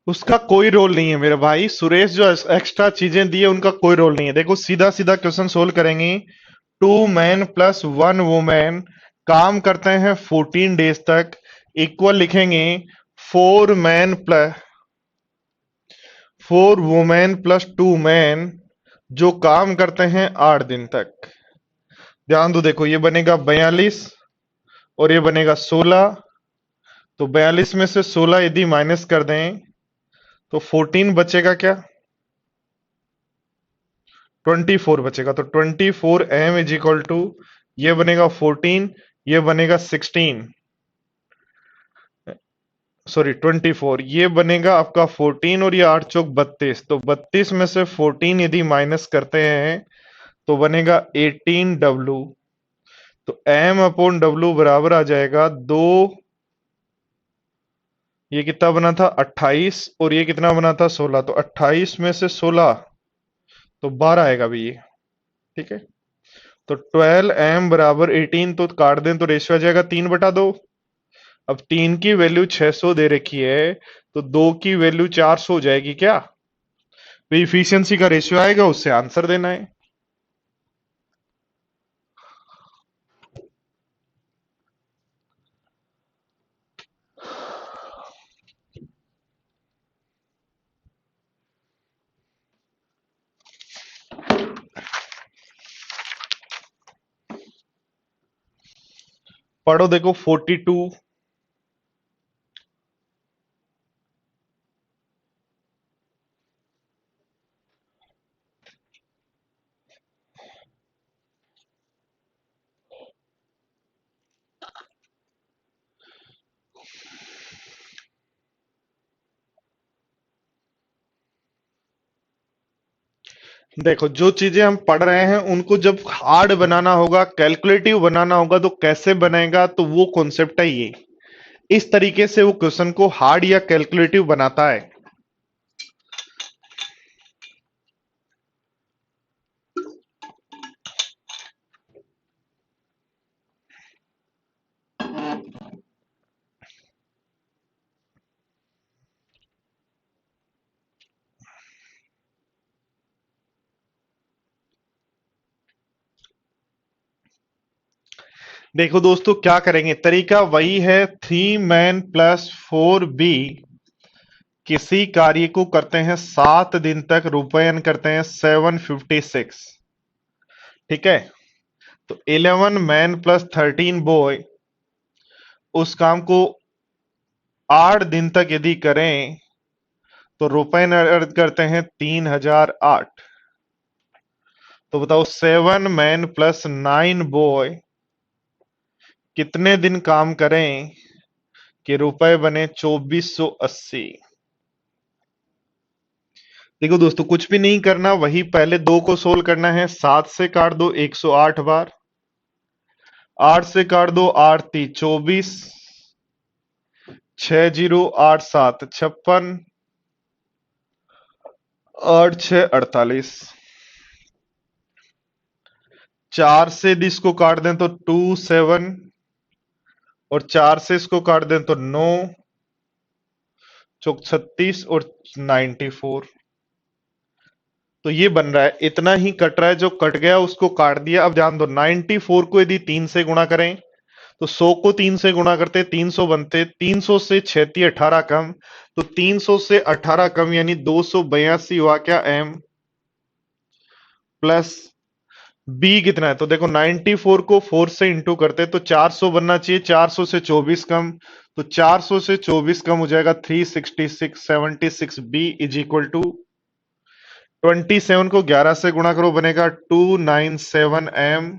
उसका कोई रोल नहीं है मेरे भाई। सुरेश जो एक्स्ट्रा चीजें दी है उनका कोई रोल नहीं है। देखो सीधा सीधा क्वेश्चन सोल्व करेंगे। 2 मैन प्लस 1 वुमेन काम करते हैं 14 डेज तक, इक्वल लिखेंगे 4 वुमेन प्लस 2 मैन जो काम करते हैं 8 दिन तक। ध्यान दो, देखो ये बनेगा 42 और ये बनेगा 16। तो 42 में से 16 यदि माइनस कर दें तो 14 बचेगा क्या? 24 बचेगा। तो 24m इज इक्वल टू ये बनेगा 14, ये बनेगा 16, सॉरी 24, ये बनेगा आपका 14 और ये 8 चौक 32। तो 32 में से 14 यदि माइनस करते हैं तो बनेगा 18w। तो m अपॉन w बराबर आ जाएगा 2, ये कितना बना था 28 और ये कितना बना था 16। तो 28 में से 16 तो 12 आएगा भी ये। ठीक है, तो 12m बराबर 18, तो काट दें तो रेशियो आ जाएगा 3/2। अब 3 की वैल्यू 600 दे रखी है तो 2 की वैल्यू 400 हो जाएगी क्या? तो इफिशियंसी का रेशियो आएगा, उससे आंसर देना है। पढ़ो, देखो 42। देखो जो चीजें हम पढ़ रहे हैं उनको जब हार्ड बनाना होगा, कैलकुलेटिव बनाना होगा, तो कैसे बनेगा? तो वो कॉन्सेप्ट है ये। इस तरीके से वो क्वेश्चन को हार्ड या कैलकुलेटिव बनाता है। देखो दोस्तों क्या करेंगे, तरीका वही है। 3 मैन प्लस 4 बी किसी कार्य को करते हैं 7 दिन तक, रुपयन करते हैं 756। ठीक है, तो 11 मैन प्लस 13 बॉय उस काम को 8 दिन तक यदि करें तो रुपयन अर्थ करते हैं 3008। तो बताओ 7 मैन प्लस 9 बॉय कितने दिन काम करें कि रुपए बने 2480। देखो दोस्तों कुछ भी नहीं करना, वही पहले 2 को सोल्व करना है। 7 से काट दो 108 बार, 8 से काट दो 8 × 3 = 24, 6 0 8 7 56, 8 6 48। 4 से यदि इसको काट दें तो 2 7 और 4 से इसको काट दें तो 9 चौक 36 और 94। तो ये बन रहा है, इतना ही कट रहा है। जो कट गया उसको काट दिया। अब ध्यान दो 94 को यदि 3 से गुणा करें तो 100 को 3 से गुणा करते 300 बनते, 300 से 36 18 कम, तो 300 से 18 कम यानी 282 हुआ क्या m प्लस b कितना है? तो देखो 94 को 4 से इंटू करते तो 400 बनना चाहिए, 400 से 24 कम, तो 400 से 24 कम हो जाएगा 366 76 b इज इक्वल टू 27 को 11 से गुणा करो बनेगा 297m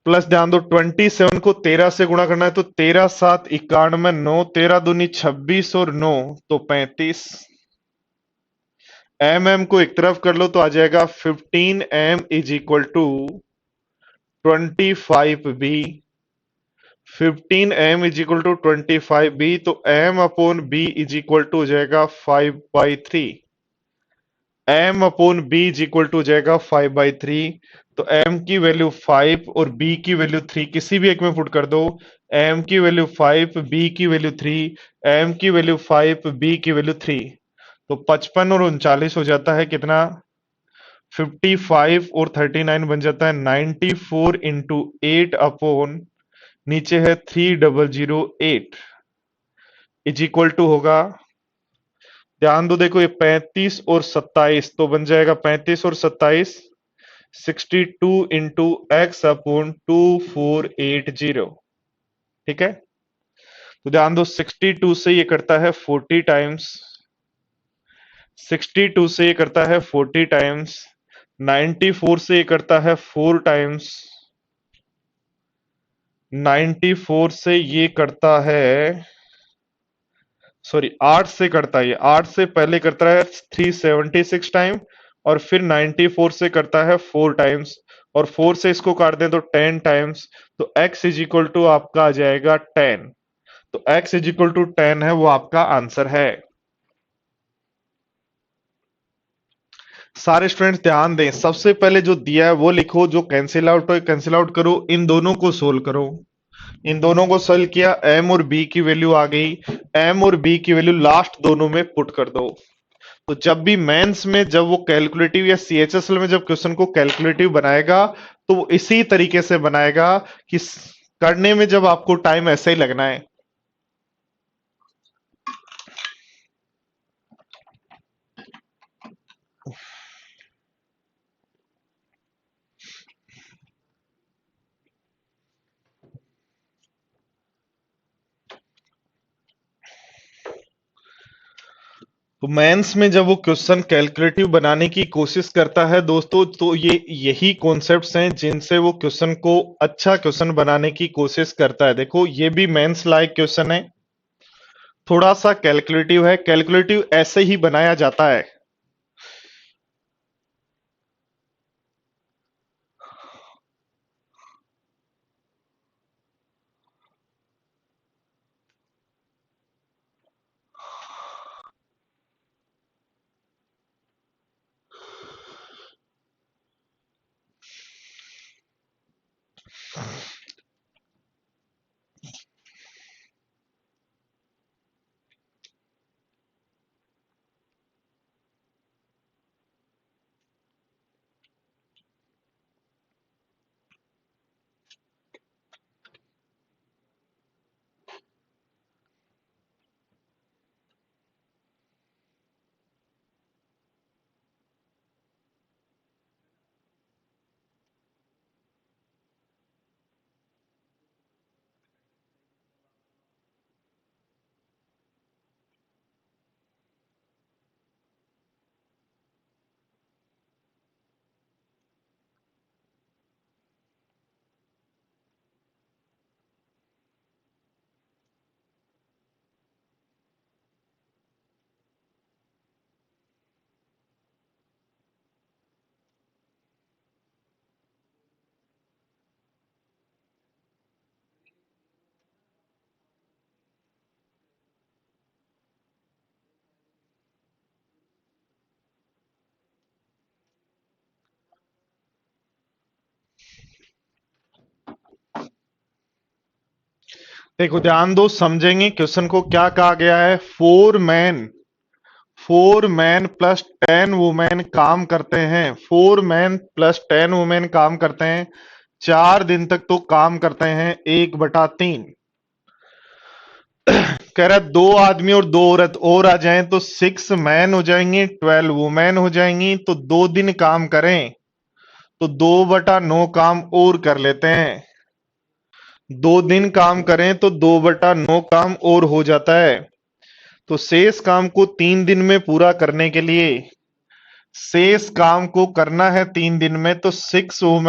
प्लस ध्यान दो 27 को 13 से गुणा करना है तो 13 7 91 9 13 दूनी 26 और 9 तो 35। m को एक तरफ कर लो तो आ जाएगा 15m is equal to 25b। 15m is equal to 25b, तो m upon b is equal to हो जाएगा 5/3। m upon b is equal to हो जाएगा 5/3। तो एम की वैल्यू 5 और बी की वैल्यू 3 किसी भी एक में पुट कर दो। एम की वैल्यू 5, बी की वैल्यू 3, एम की वैल्यू 5, बी की वैल्यू 3। तो 55 और 39 हो जाता है कितना? 55 और 39 बन जाता है 94 इंटू 8 अपॉन नीचे है 3008 इज इक्वल टू होगा। ध्यान दो, देखो ये 35 और 27 तो बन जाएगा 35 और 27 62 इंटू एक्स अपॉन 2480। ठीक है, तो ध्यान दो 62 से ये करता है 40 टाइम्स, 62 से ये करता है 40 टाइम्स, 94 से ये करता है 4 टाइम्स, 94 से ये करता है, सॉरी 8 से करता है, ये 8 से पहले करता है 376 टाइम और फिर 94 से करता है 4 टाइम्स और 4 से इसको काट दें तो 10 टाइम्स। तो x इज इक्वल टू आपका आ जाएगा 10। तो x इज इक्वल टू 10 है, वो आपका आंसर है। सारे स्टूडेंट्स ध्यान दें, सबसे पहले जो दिया है वो लिखो, जो कैंसिल आउट हो कैंसिल आउट करो, इन दोनों को सोल्व करो। इन दोनों को सोल्व किया, m और b की वैल्यू आ गई, m और b की वैल्यू लास्ट दोनों में पुट कर दो। तो जब भी मेंस में जब वो कैलकुलेटिव या सीएचएसएल में जब क्वेश्चन को कैलकुलेटिव बनाएगा तो वो इसी तरीके से बनाएगा कि करने में जब आपको टाइम ऐसे ही लगना है। तो मेंस में जब वो क्वेश्चन कैलकुलेटिव बनाने की कोशिश करता है दोस्तों, तो ये यही कॉन्सेप्ट्स हैं जिनसे वो क्वेश्चन को अच्छा क्वेश्चन बनाने की कोशिश करता है। देखो ये भी मेंस लाइक क्वेश्चन है, थोड़ा सा कैलकुलेटिव है, कैलकुलेटिव ऐसे ही बनाया जाता है। देखो ध्यान दो, समझेंगे क्वेश्चन को क्या कहा गया है। 4 मैन प्लस 10 वुमेन काम करते हैं, 4 मैन प्लस 10 वुमेन काम करते हैं, 4 दिन तक तो काम करते हैं 1/3। कह रहा है 2 आदमी और 2 औरत और आ जाएं तो 6 मैन हो जाएंगे, 12 वुमेन हो जाएंगी। तो 2 दिन काम करें तो 2/9 काम और कर लेते हैं। 2 दिन काम करें तो 2/9 काम और हो जाता है। तो शेष काम को 3 दिन में पूरा करने के लिए, शेष काम को करना है 3 दिन में, तो 6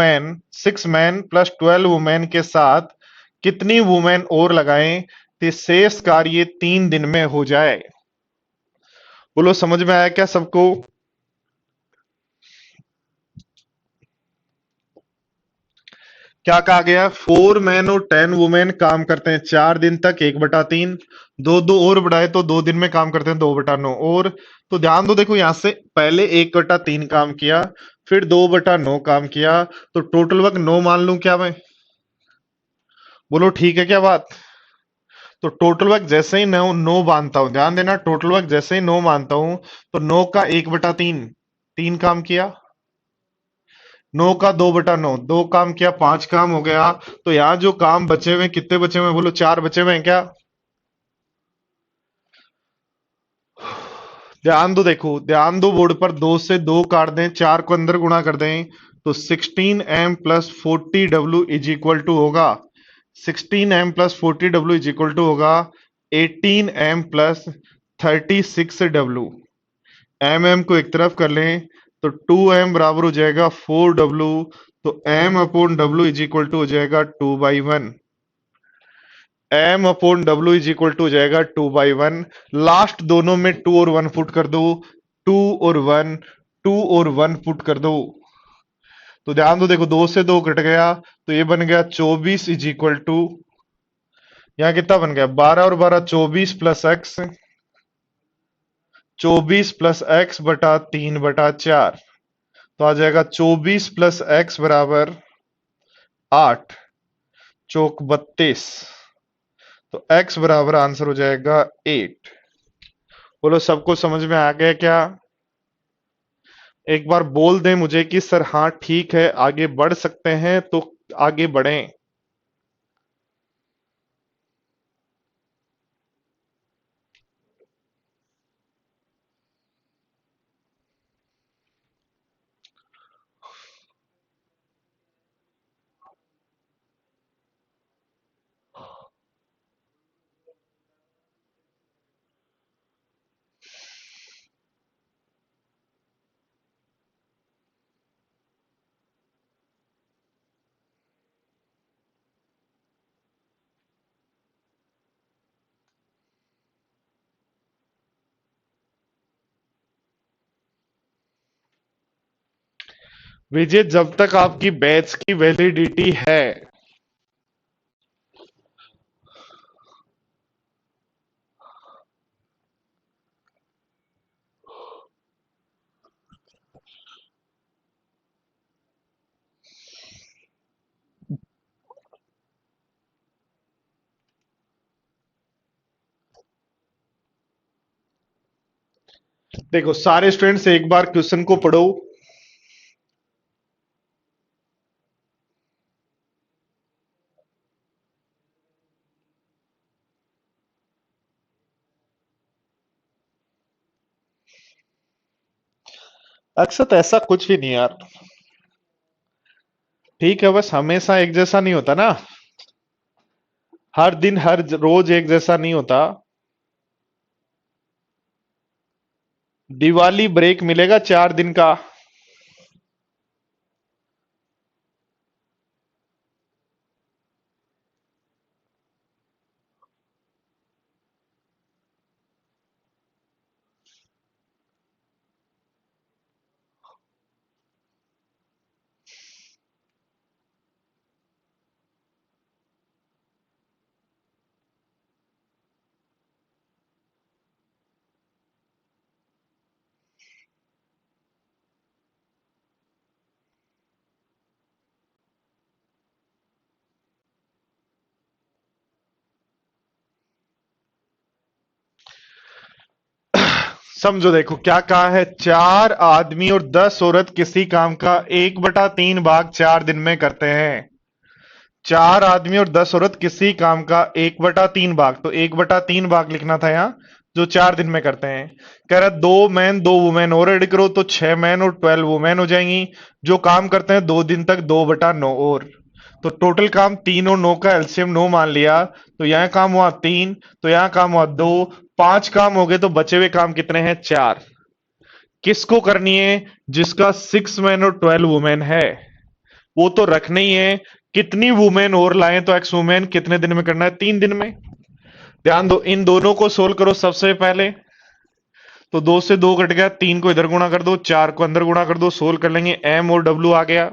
मैन प्लस 12 वुमेन के साथ कितनी वुमेन और लगाएं कि शेष कार्य 3 दिन में हो जाए। बोलो समझ में आया क्या सबको? क्या कहा गया? 4 मैन और 10 वुमेन काम करते हैं 4 दिन तक 1/3, दो दो और बढ़ाए तो 2 दिन में काम करते हैं 2/9 और। तो ध्यान दो, देखो यहां से पहले 1/3 काम किया फिर 2/9 काम किया, तो टोटल वर्क 9 मान लूं क्या मैं? बोलो ठीक है क्या बात? तो टोटल वर्क जैसे ही 9 मानता हूं, ध्यान देना, टोटल वर्क जैसे ही 9 मानता हूं, तो 9 का 1/3 3 काम किया, 9 का 2/9 2 काम किया, 5 काम हो गया। तो यहां जो काम बचे हुए हैं, कितने बचे हुए हैं? बोलो 4 बचे हुए हैं क्या? ध्यान दो, देखो ध्यान दो, बोर्ड पर 2 से 2 काट दें, 4 को अंदर गुणा कर दें, तो 16m plus 40w is equal to होगा, 16m plus 40w is equal to होगा 18m प्लस 36w। एम को एक तरफ कर लें, तो 2m बराबर हो जाएगा 4w, तो m upon w is equal to हो जाएगा 2/1। M upon W is equal to हो जाएगा 2/1। लास्ट दोनों में 2 और 1 पुट कर दो, 2 और 1, 2 और 1 पुट कर दो। तो ध्यान दो, देखो 2 से 2 कट गया, तो ये बन गया 24 इज इक्वल टू, यहां कितना बन गया 12 और 12 24 प्लस एक्स, 24 प्लस एक्स बटा 3/4, तो आ जाएगा 24 प्लस एक्स बराबर 8 चौक 32, तो x बराबर आंसर हो जाएगा 8। बोलो सबको समझ में आ गया क्या? एक बार बोल दें मुझे कि सर हाँ ठीक है, आगे बढ़ सकते हैं, तो आगे बढ़ें। विजय, जब तक आपकी बैच की वैलिडिटी है, देखो सारे स्टूडेंट्स एक बार क्वेश्चन को पढ़ो। अक्सर तो ऐसा कुछ भी नहीं यार, ठीक है, बस हमेशा एक जैसा नहीं होता ना, हर दिन हर रोज एक जैसा नहीं होता। दिवाली ब्रेक मिलेगा 4 दिन का। समझो, देखो क्या कहा है, 4 आदमी और 10 औरत किसी काम का 1/3 भाग 4 दिन में करते हैं। 4 आदमी और 10 औरत किसी काम का 1/3 भाग, तो 1/3 भाग लिखना था यहां, जो 4 दिन में करते हैं। कह रहा 2 मैन 2 वुमेन और ऐड करो, तो 6 मैन और 12 वुमेन हो जाएंगी, जो काम करते हैं 2 दिन तक 2/9 और। तो टोटल काम 3 और 9 का एलसीएम 9 मान लिया, तो यहां काम हुआ 3, तो यहां काम हुआ 2, 5 काम हो गए, तो बचे हुए काम कितने हैं? 4। किसको करनी है? जिसका 6 मैन और 12 वुमेन है, वो तो रखना ही है। कितनी वुमेन और लाएं तो एक्स वुमेन कितने दिन में करना है? 3 दिन में। ध्यान दो, इन दोनों को सोल्व करो सबसे पहले, तो 2 से 2 कट गया, 3 को इधर गुणा कर दो, 4 को अंदर गुणा कर दो, सोल्व कर लेंगे, एम और डब्ल्यू आ गया।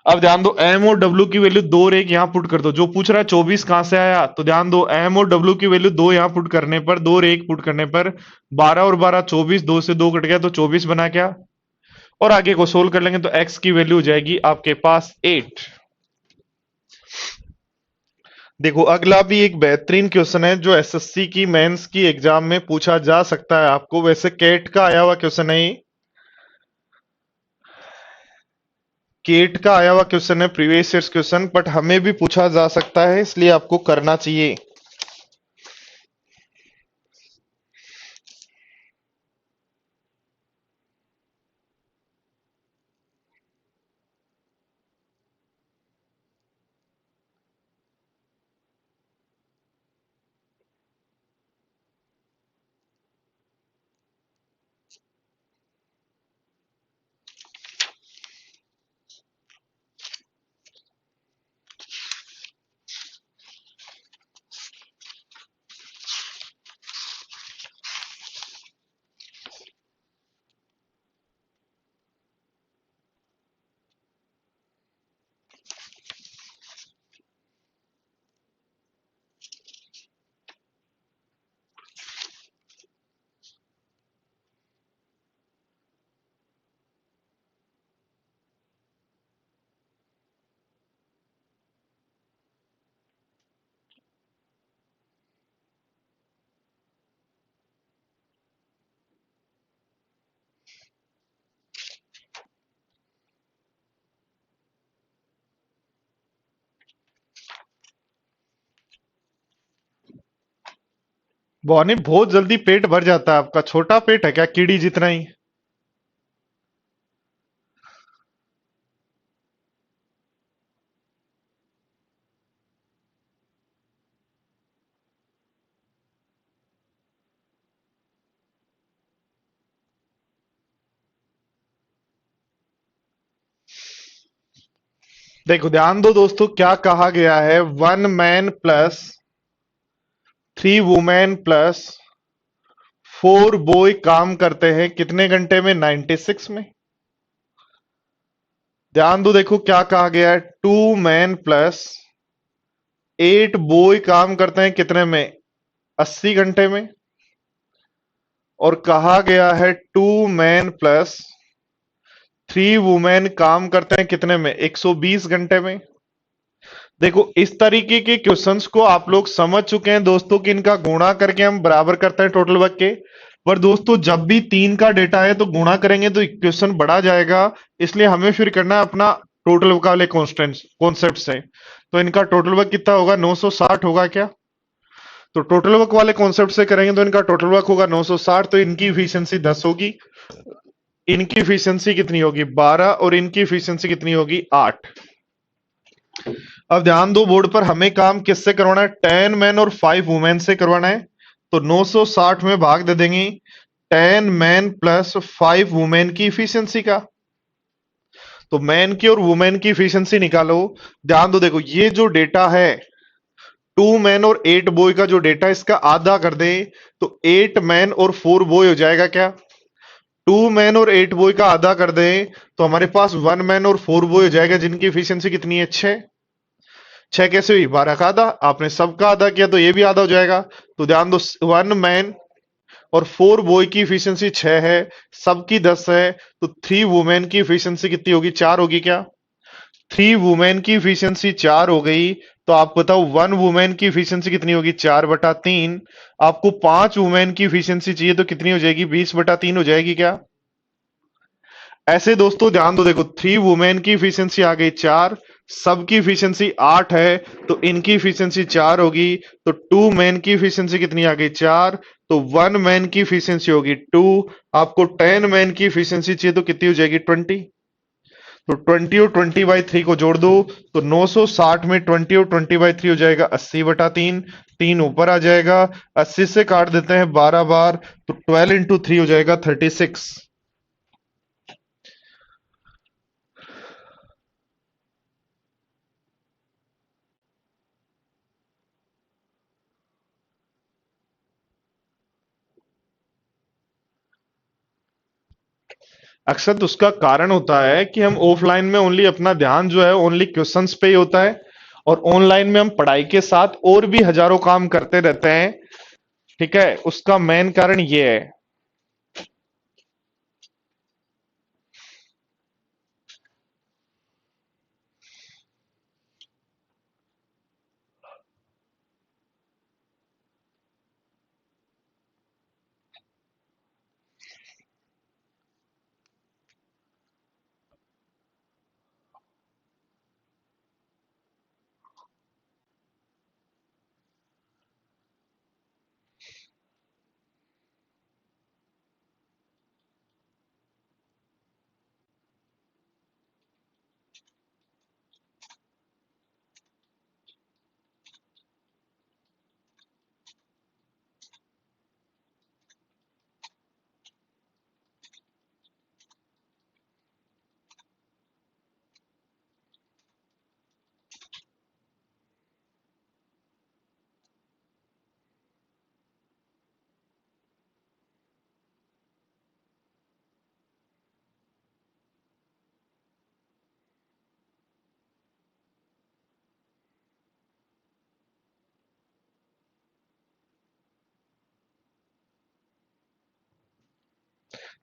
अब ध्यान दो, एम और डब्ल्यू की वैल्यू 2 और 1 यहां पुट कर दो। जो पूछ रहा है 24 कहां से आया, तो ध्यान दो, एम और डब्ल्यू की वैल्यू 2 यहां पुट करने पर, 2 और 1 पुट करने पर 12 और 12 24, 2 से 2 कट गया, तो 24 बना क्या? और आगे को सोल्व कर लेंगे तो x की वैल्यू हो जाएगी आपके पास 8। देखो अगला भी एक बेहतरीन क्वेश्चन है जो एसएससी की मेंस की एग्जाम में पूछा जा सकता है आपको। वैसे केट का आया हुआ क्वेश्चन है ये, केट का आया हुआ क्वेश्चन है, प्रीवियस ईयर्स क्वेश्चन, बट हमें भी पूछा जा सकता है इसलिए आपको करना चाहिए। बॉनी बहुत जल्दी पेट भर जाता है आपका, छोटा पेट है क्या कीड़ी जितना ही? देखो ध्यान दो दोस्तों, क्या कहा गया है, 1 man plus 3 women plus 4 boy काम करते हैं कितने घंटे में? 96 में। ध्यान दो, देखो क्या कहा गया है, 2 मैन प्लस 8 बॉय काम करते हैं कितने में? 80 घंटे में। और कहा गया है 2 मैन प्लस 3 वुमेन काम करते हैं कितने में? 120 घंटे में। देखो इस तरीके के क्वेश्चंस को आप लोग समझ चुके हैं दोस्तों कि इनका गुणा करके हम बराबर करते हैं टोटल वर्क के। पर दोस्तों जब भी 3 का डेटा है तो गुणा करेंगे तो इक्वेशन बढ़ा जाएगा, इसलिए हमें फिर करना है अपना टोटल वर्क वाले कॉन्सेप्ट से। तो इनका टोटल वर्क कितना होगा? 960 होगा क्या? तो टोटल वर्क वाले कॉन्सेप्ट से करेंगे तो इनका टोटल वर्क होगा 960, तो इनकी इफिशियंसी 10 होगी, इनकी इफिशियंसी कितनी होगी? 12, और इनकी इफिशियंसी कितनी होगी? 8। अब ध्यान दो, बोर्ड पर हमें काम किससे करवाना है? 10 मैन और 5 वुमेन से करवाना है। तो 960 में भाग दे देंगे 10 मैन प्लस 5 वुमेन की इफिशियंसी का। तो मैन की और वुमेन की इफिशियंसी निकालो। ध्यान दो, देखो ये जो डेटा है 2 मैन और 8 बॉय का जो डेटा, इसका आधा कर दे तो 8 मैन और 4 बॉय हो जाएगा क्या? 2 मैन और 8 बॉय का आधा कर दे तो हमारे पास 1 मैन और 4 बॉय हो जाएगा, जिनकी इफिशियंसी कितनी है? 6। 6 कैसे हुई? 12 का आधा, आपने सबका आधा किया तो ये भी आधा हो जाएगा। तो ध्यान दो, 1 मैन और 4 बॉय की इफिशियंसी 6 है, सबकी 10 है, तो 3 वुमेन की इफिशियंसी कितनी होगी? 4 होगी क्या? 3 वुमेन की इफिशियंसी 4 हो गई, तो आप बताओ 1 वुमेन की इफिशियंसी कितनी होगी? 4/3। आपको 5 वुमेन की इफिशियंसी चाहिए तो कितनी हो जाएगी? 20/3 हो जाएगी क्या? ऐसे दोस्तों ध्यान दो, देखो 3 वुमेन की इफिशियंसी आ गई 4, सबकी इफिशियंसी 8 है, तो इनकी इफिशियंसी 4 होगी, तो 2 मैन की इफिशियंसी कितनी आ गई? 4, तो 1 मैन की इफिशियंसी होगी 2। आपको 10 मैन की इफिशियंसी चाहिए तो कितनी हो जाएगी? 20। तो 20 और 20/3 को जोड़ दो, तो 960 में 20 और 20/3 हो जाएगा 80/3। 3 ऊपर आ जाएगा, 80 से काट देते हैं 12 बार, तो 12 × 3 हो जाएगा 36। अक्सर तो उसका कारण होता है कि हम ऑफलाइन में ओनली अपना ध्यान जो है ओनली क्वेश्चंस पे ही होता है, और ऑनलाइन में हम पढ़ाई के साथ और भी हजारों काम करते रहते हैं। ठीक है, उसका मेन कारण ये है।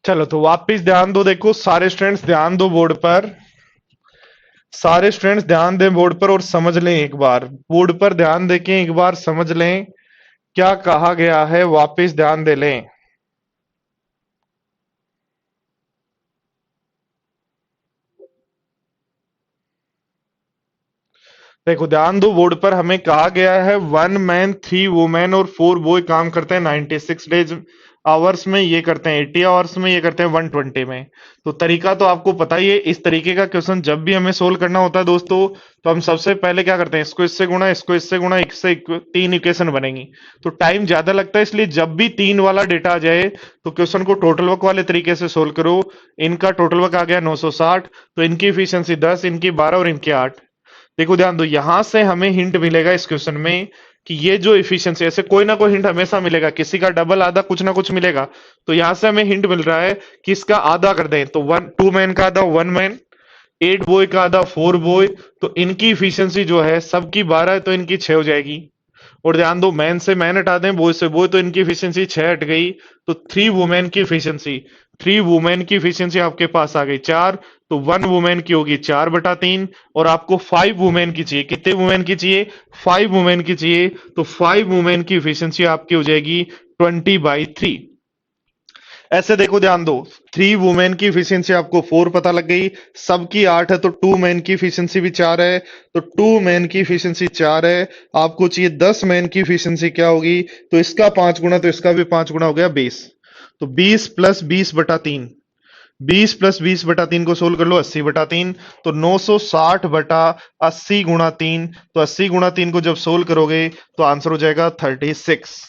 चलो तो वापिस ध्यान दो, देखो सारे स्टूडेंट्स ध्यान दो बोर्ड पर, सारे स्टूडेंट्स ध्यान दें बोर्ड पर और समझ लें, एक बार बोर्ड पर ध्यान देके एक बार समझ लें क्या कहा गया है, वापिस ध्यान दे लें। देखो ध्यान दो बोर्ड पर, हमें कहा गया है 1 मैन 3 वुमेन और 4 बॉय काम करते हैं 96 आवर्स में, ये करते हैं 80 आवर्स में, ये करते हैं 120 में। तो तरीका तो आपको पता ही है, इस तरीके का क्वेश्चन जब भी हमें सोल्व करना होता है दोस्तों, तो हम सबसे पहले क्या करते हैं, इसको इससे गुणा, इसको इससे गुणा, इससे 3 इक्वेशन बनेंगी, तो टाइम ज्यादा लगता है, इसलिए जब भी 3 वाला डेटा आ जाए तो क्वेश्चन को टोटल वर्क वाले तरीके से सोल्व करो। इनका टोटल वर्क आ गया 960, तो इनकी इफिशियंसी 10, इनकी 12 और इनकी 8। देखो ध्यान दो, यहां से हमें हिंट मिलेगा इस क्वेश्चन में कि ये जो इफिशियंसी, ऐसे कोई ना कोई हिंट हमेशा मिलेगा, किसी का डबल आधा कुछ ना कुछ मिलेगा। तो यहां से हमें हिंट मिल रहा है कि इसका आधा कर दें, तो 2 मैन का आधा 1 मैन, 8 बॉय का आधा 4 बॉय, तो इनकी इफिशियंसी जो है सबकी 12 है, तो इनकी 6 हो जाएगी। और ध्यान दो, मैन से मैन हटा दें, बॉय से बॉय, तो इनकी इफिशियंसी 6 हट गई, तो 3 वुमेन की इफिशियंसी, 3 वुमेन की इफिशियंसी आपके पास आ गई 4, तो 1 वुमेन की होगी 4/3, और आपको 5 वुमेन की चाहिए, कितने वुमेन की चाहिए, 5 वुमेन की चाहिए, तो 5 वुमेन की इफिशियंसी आपकी हो जाएगी 20/3। ऐसे देखो ध्यान दो, 3 वुमेन की इफिशियंसी आपको 4 पता लग गई, सबकी 8 है, तो 2 मैन की इफिशियंसी भी 4 है, तो 2 मैन की इफिशियंसी 4 है। आपको चाहिए 10 मैन की इफिशियंसी क्या होगी, तो इसका 5 गुना, तो इसका भी 5 गुना हो गया 20, तो 20 प्लस 20/3, 20 प्लस 20/3 को सोल्व कर लो, 80/3, तो 960/80 गुणा 3, तो 80 गुणा 3 को जब सोल्व करोगे तो आंसर हो जाएगा 36।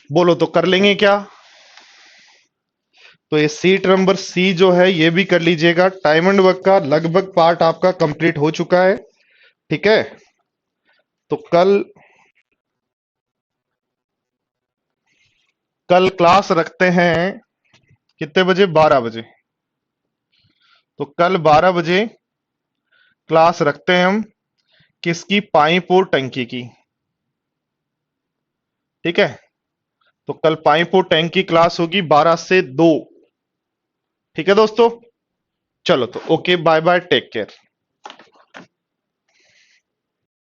बोलो तो कर लेंगे क्या? तो ये सीट नंबर सी जो है ये भी कर लीजिएगा। टाइम एंड वर्क का लगभग पार्ट आपका कंप्लीट हो चुका है, ठीक है। तो कल कल क्लास रखते हैं कितने बजे, 12 बजे। तो कल 12 बजे क्लास रखते हैं हम, किसकी, पाइप और टंकी की, ठीक है। तो कल पाइप और टैंक की क्लास होगी 12 से 2, ठीक है दोस्तों। चलो तो okay, bye bye, take care.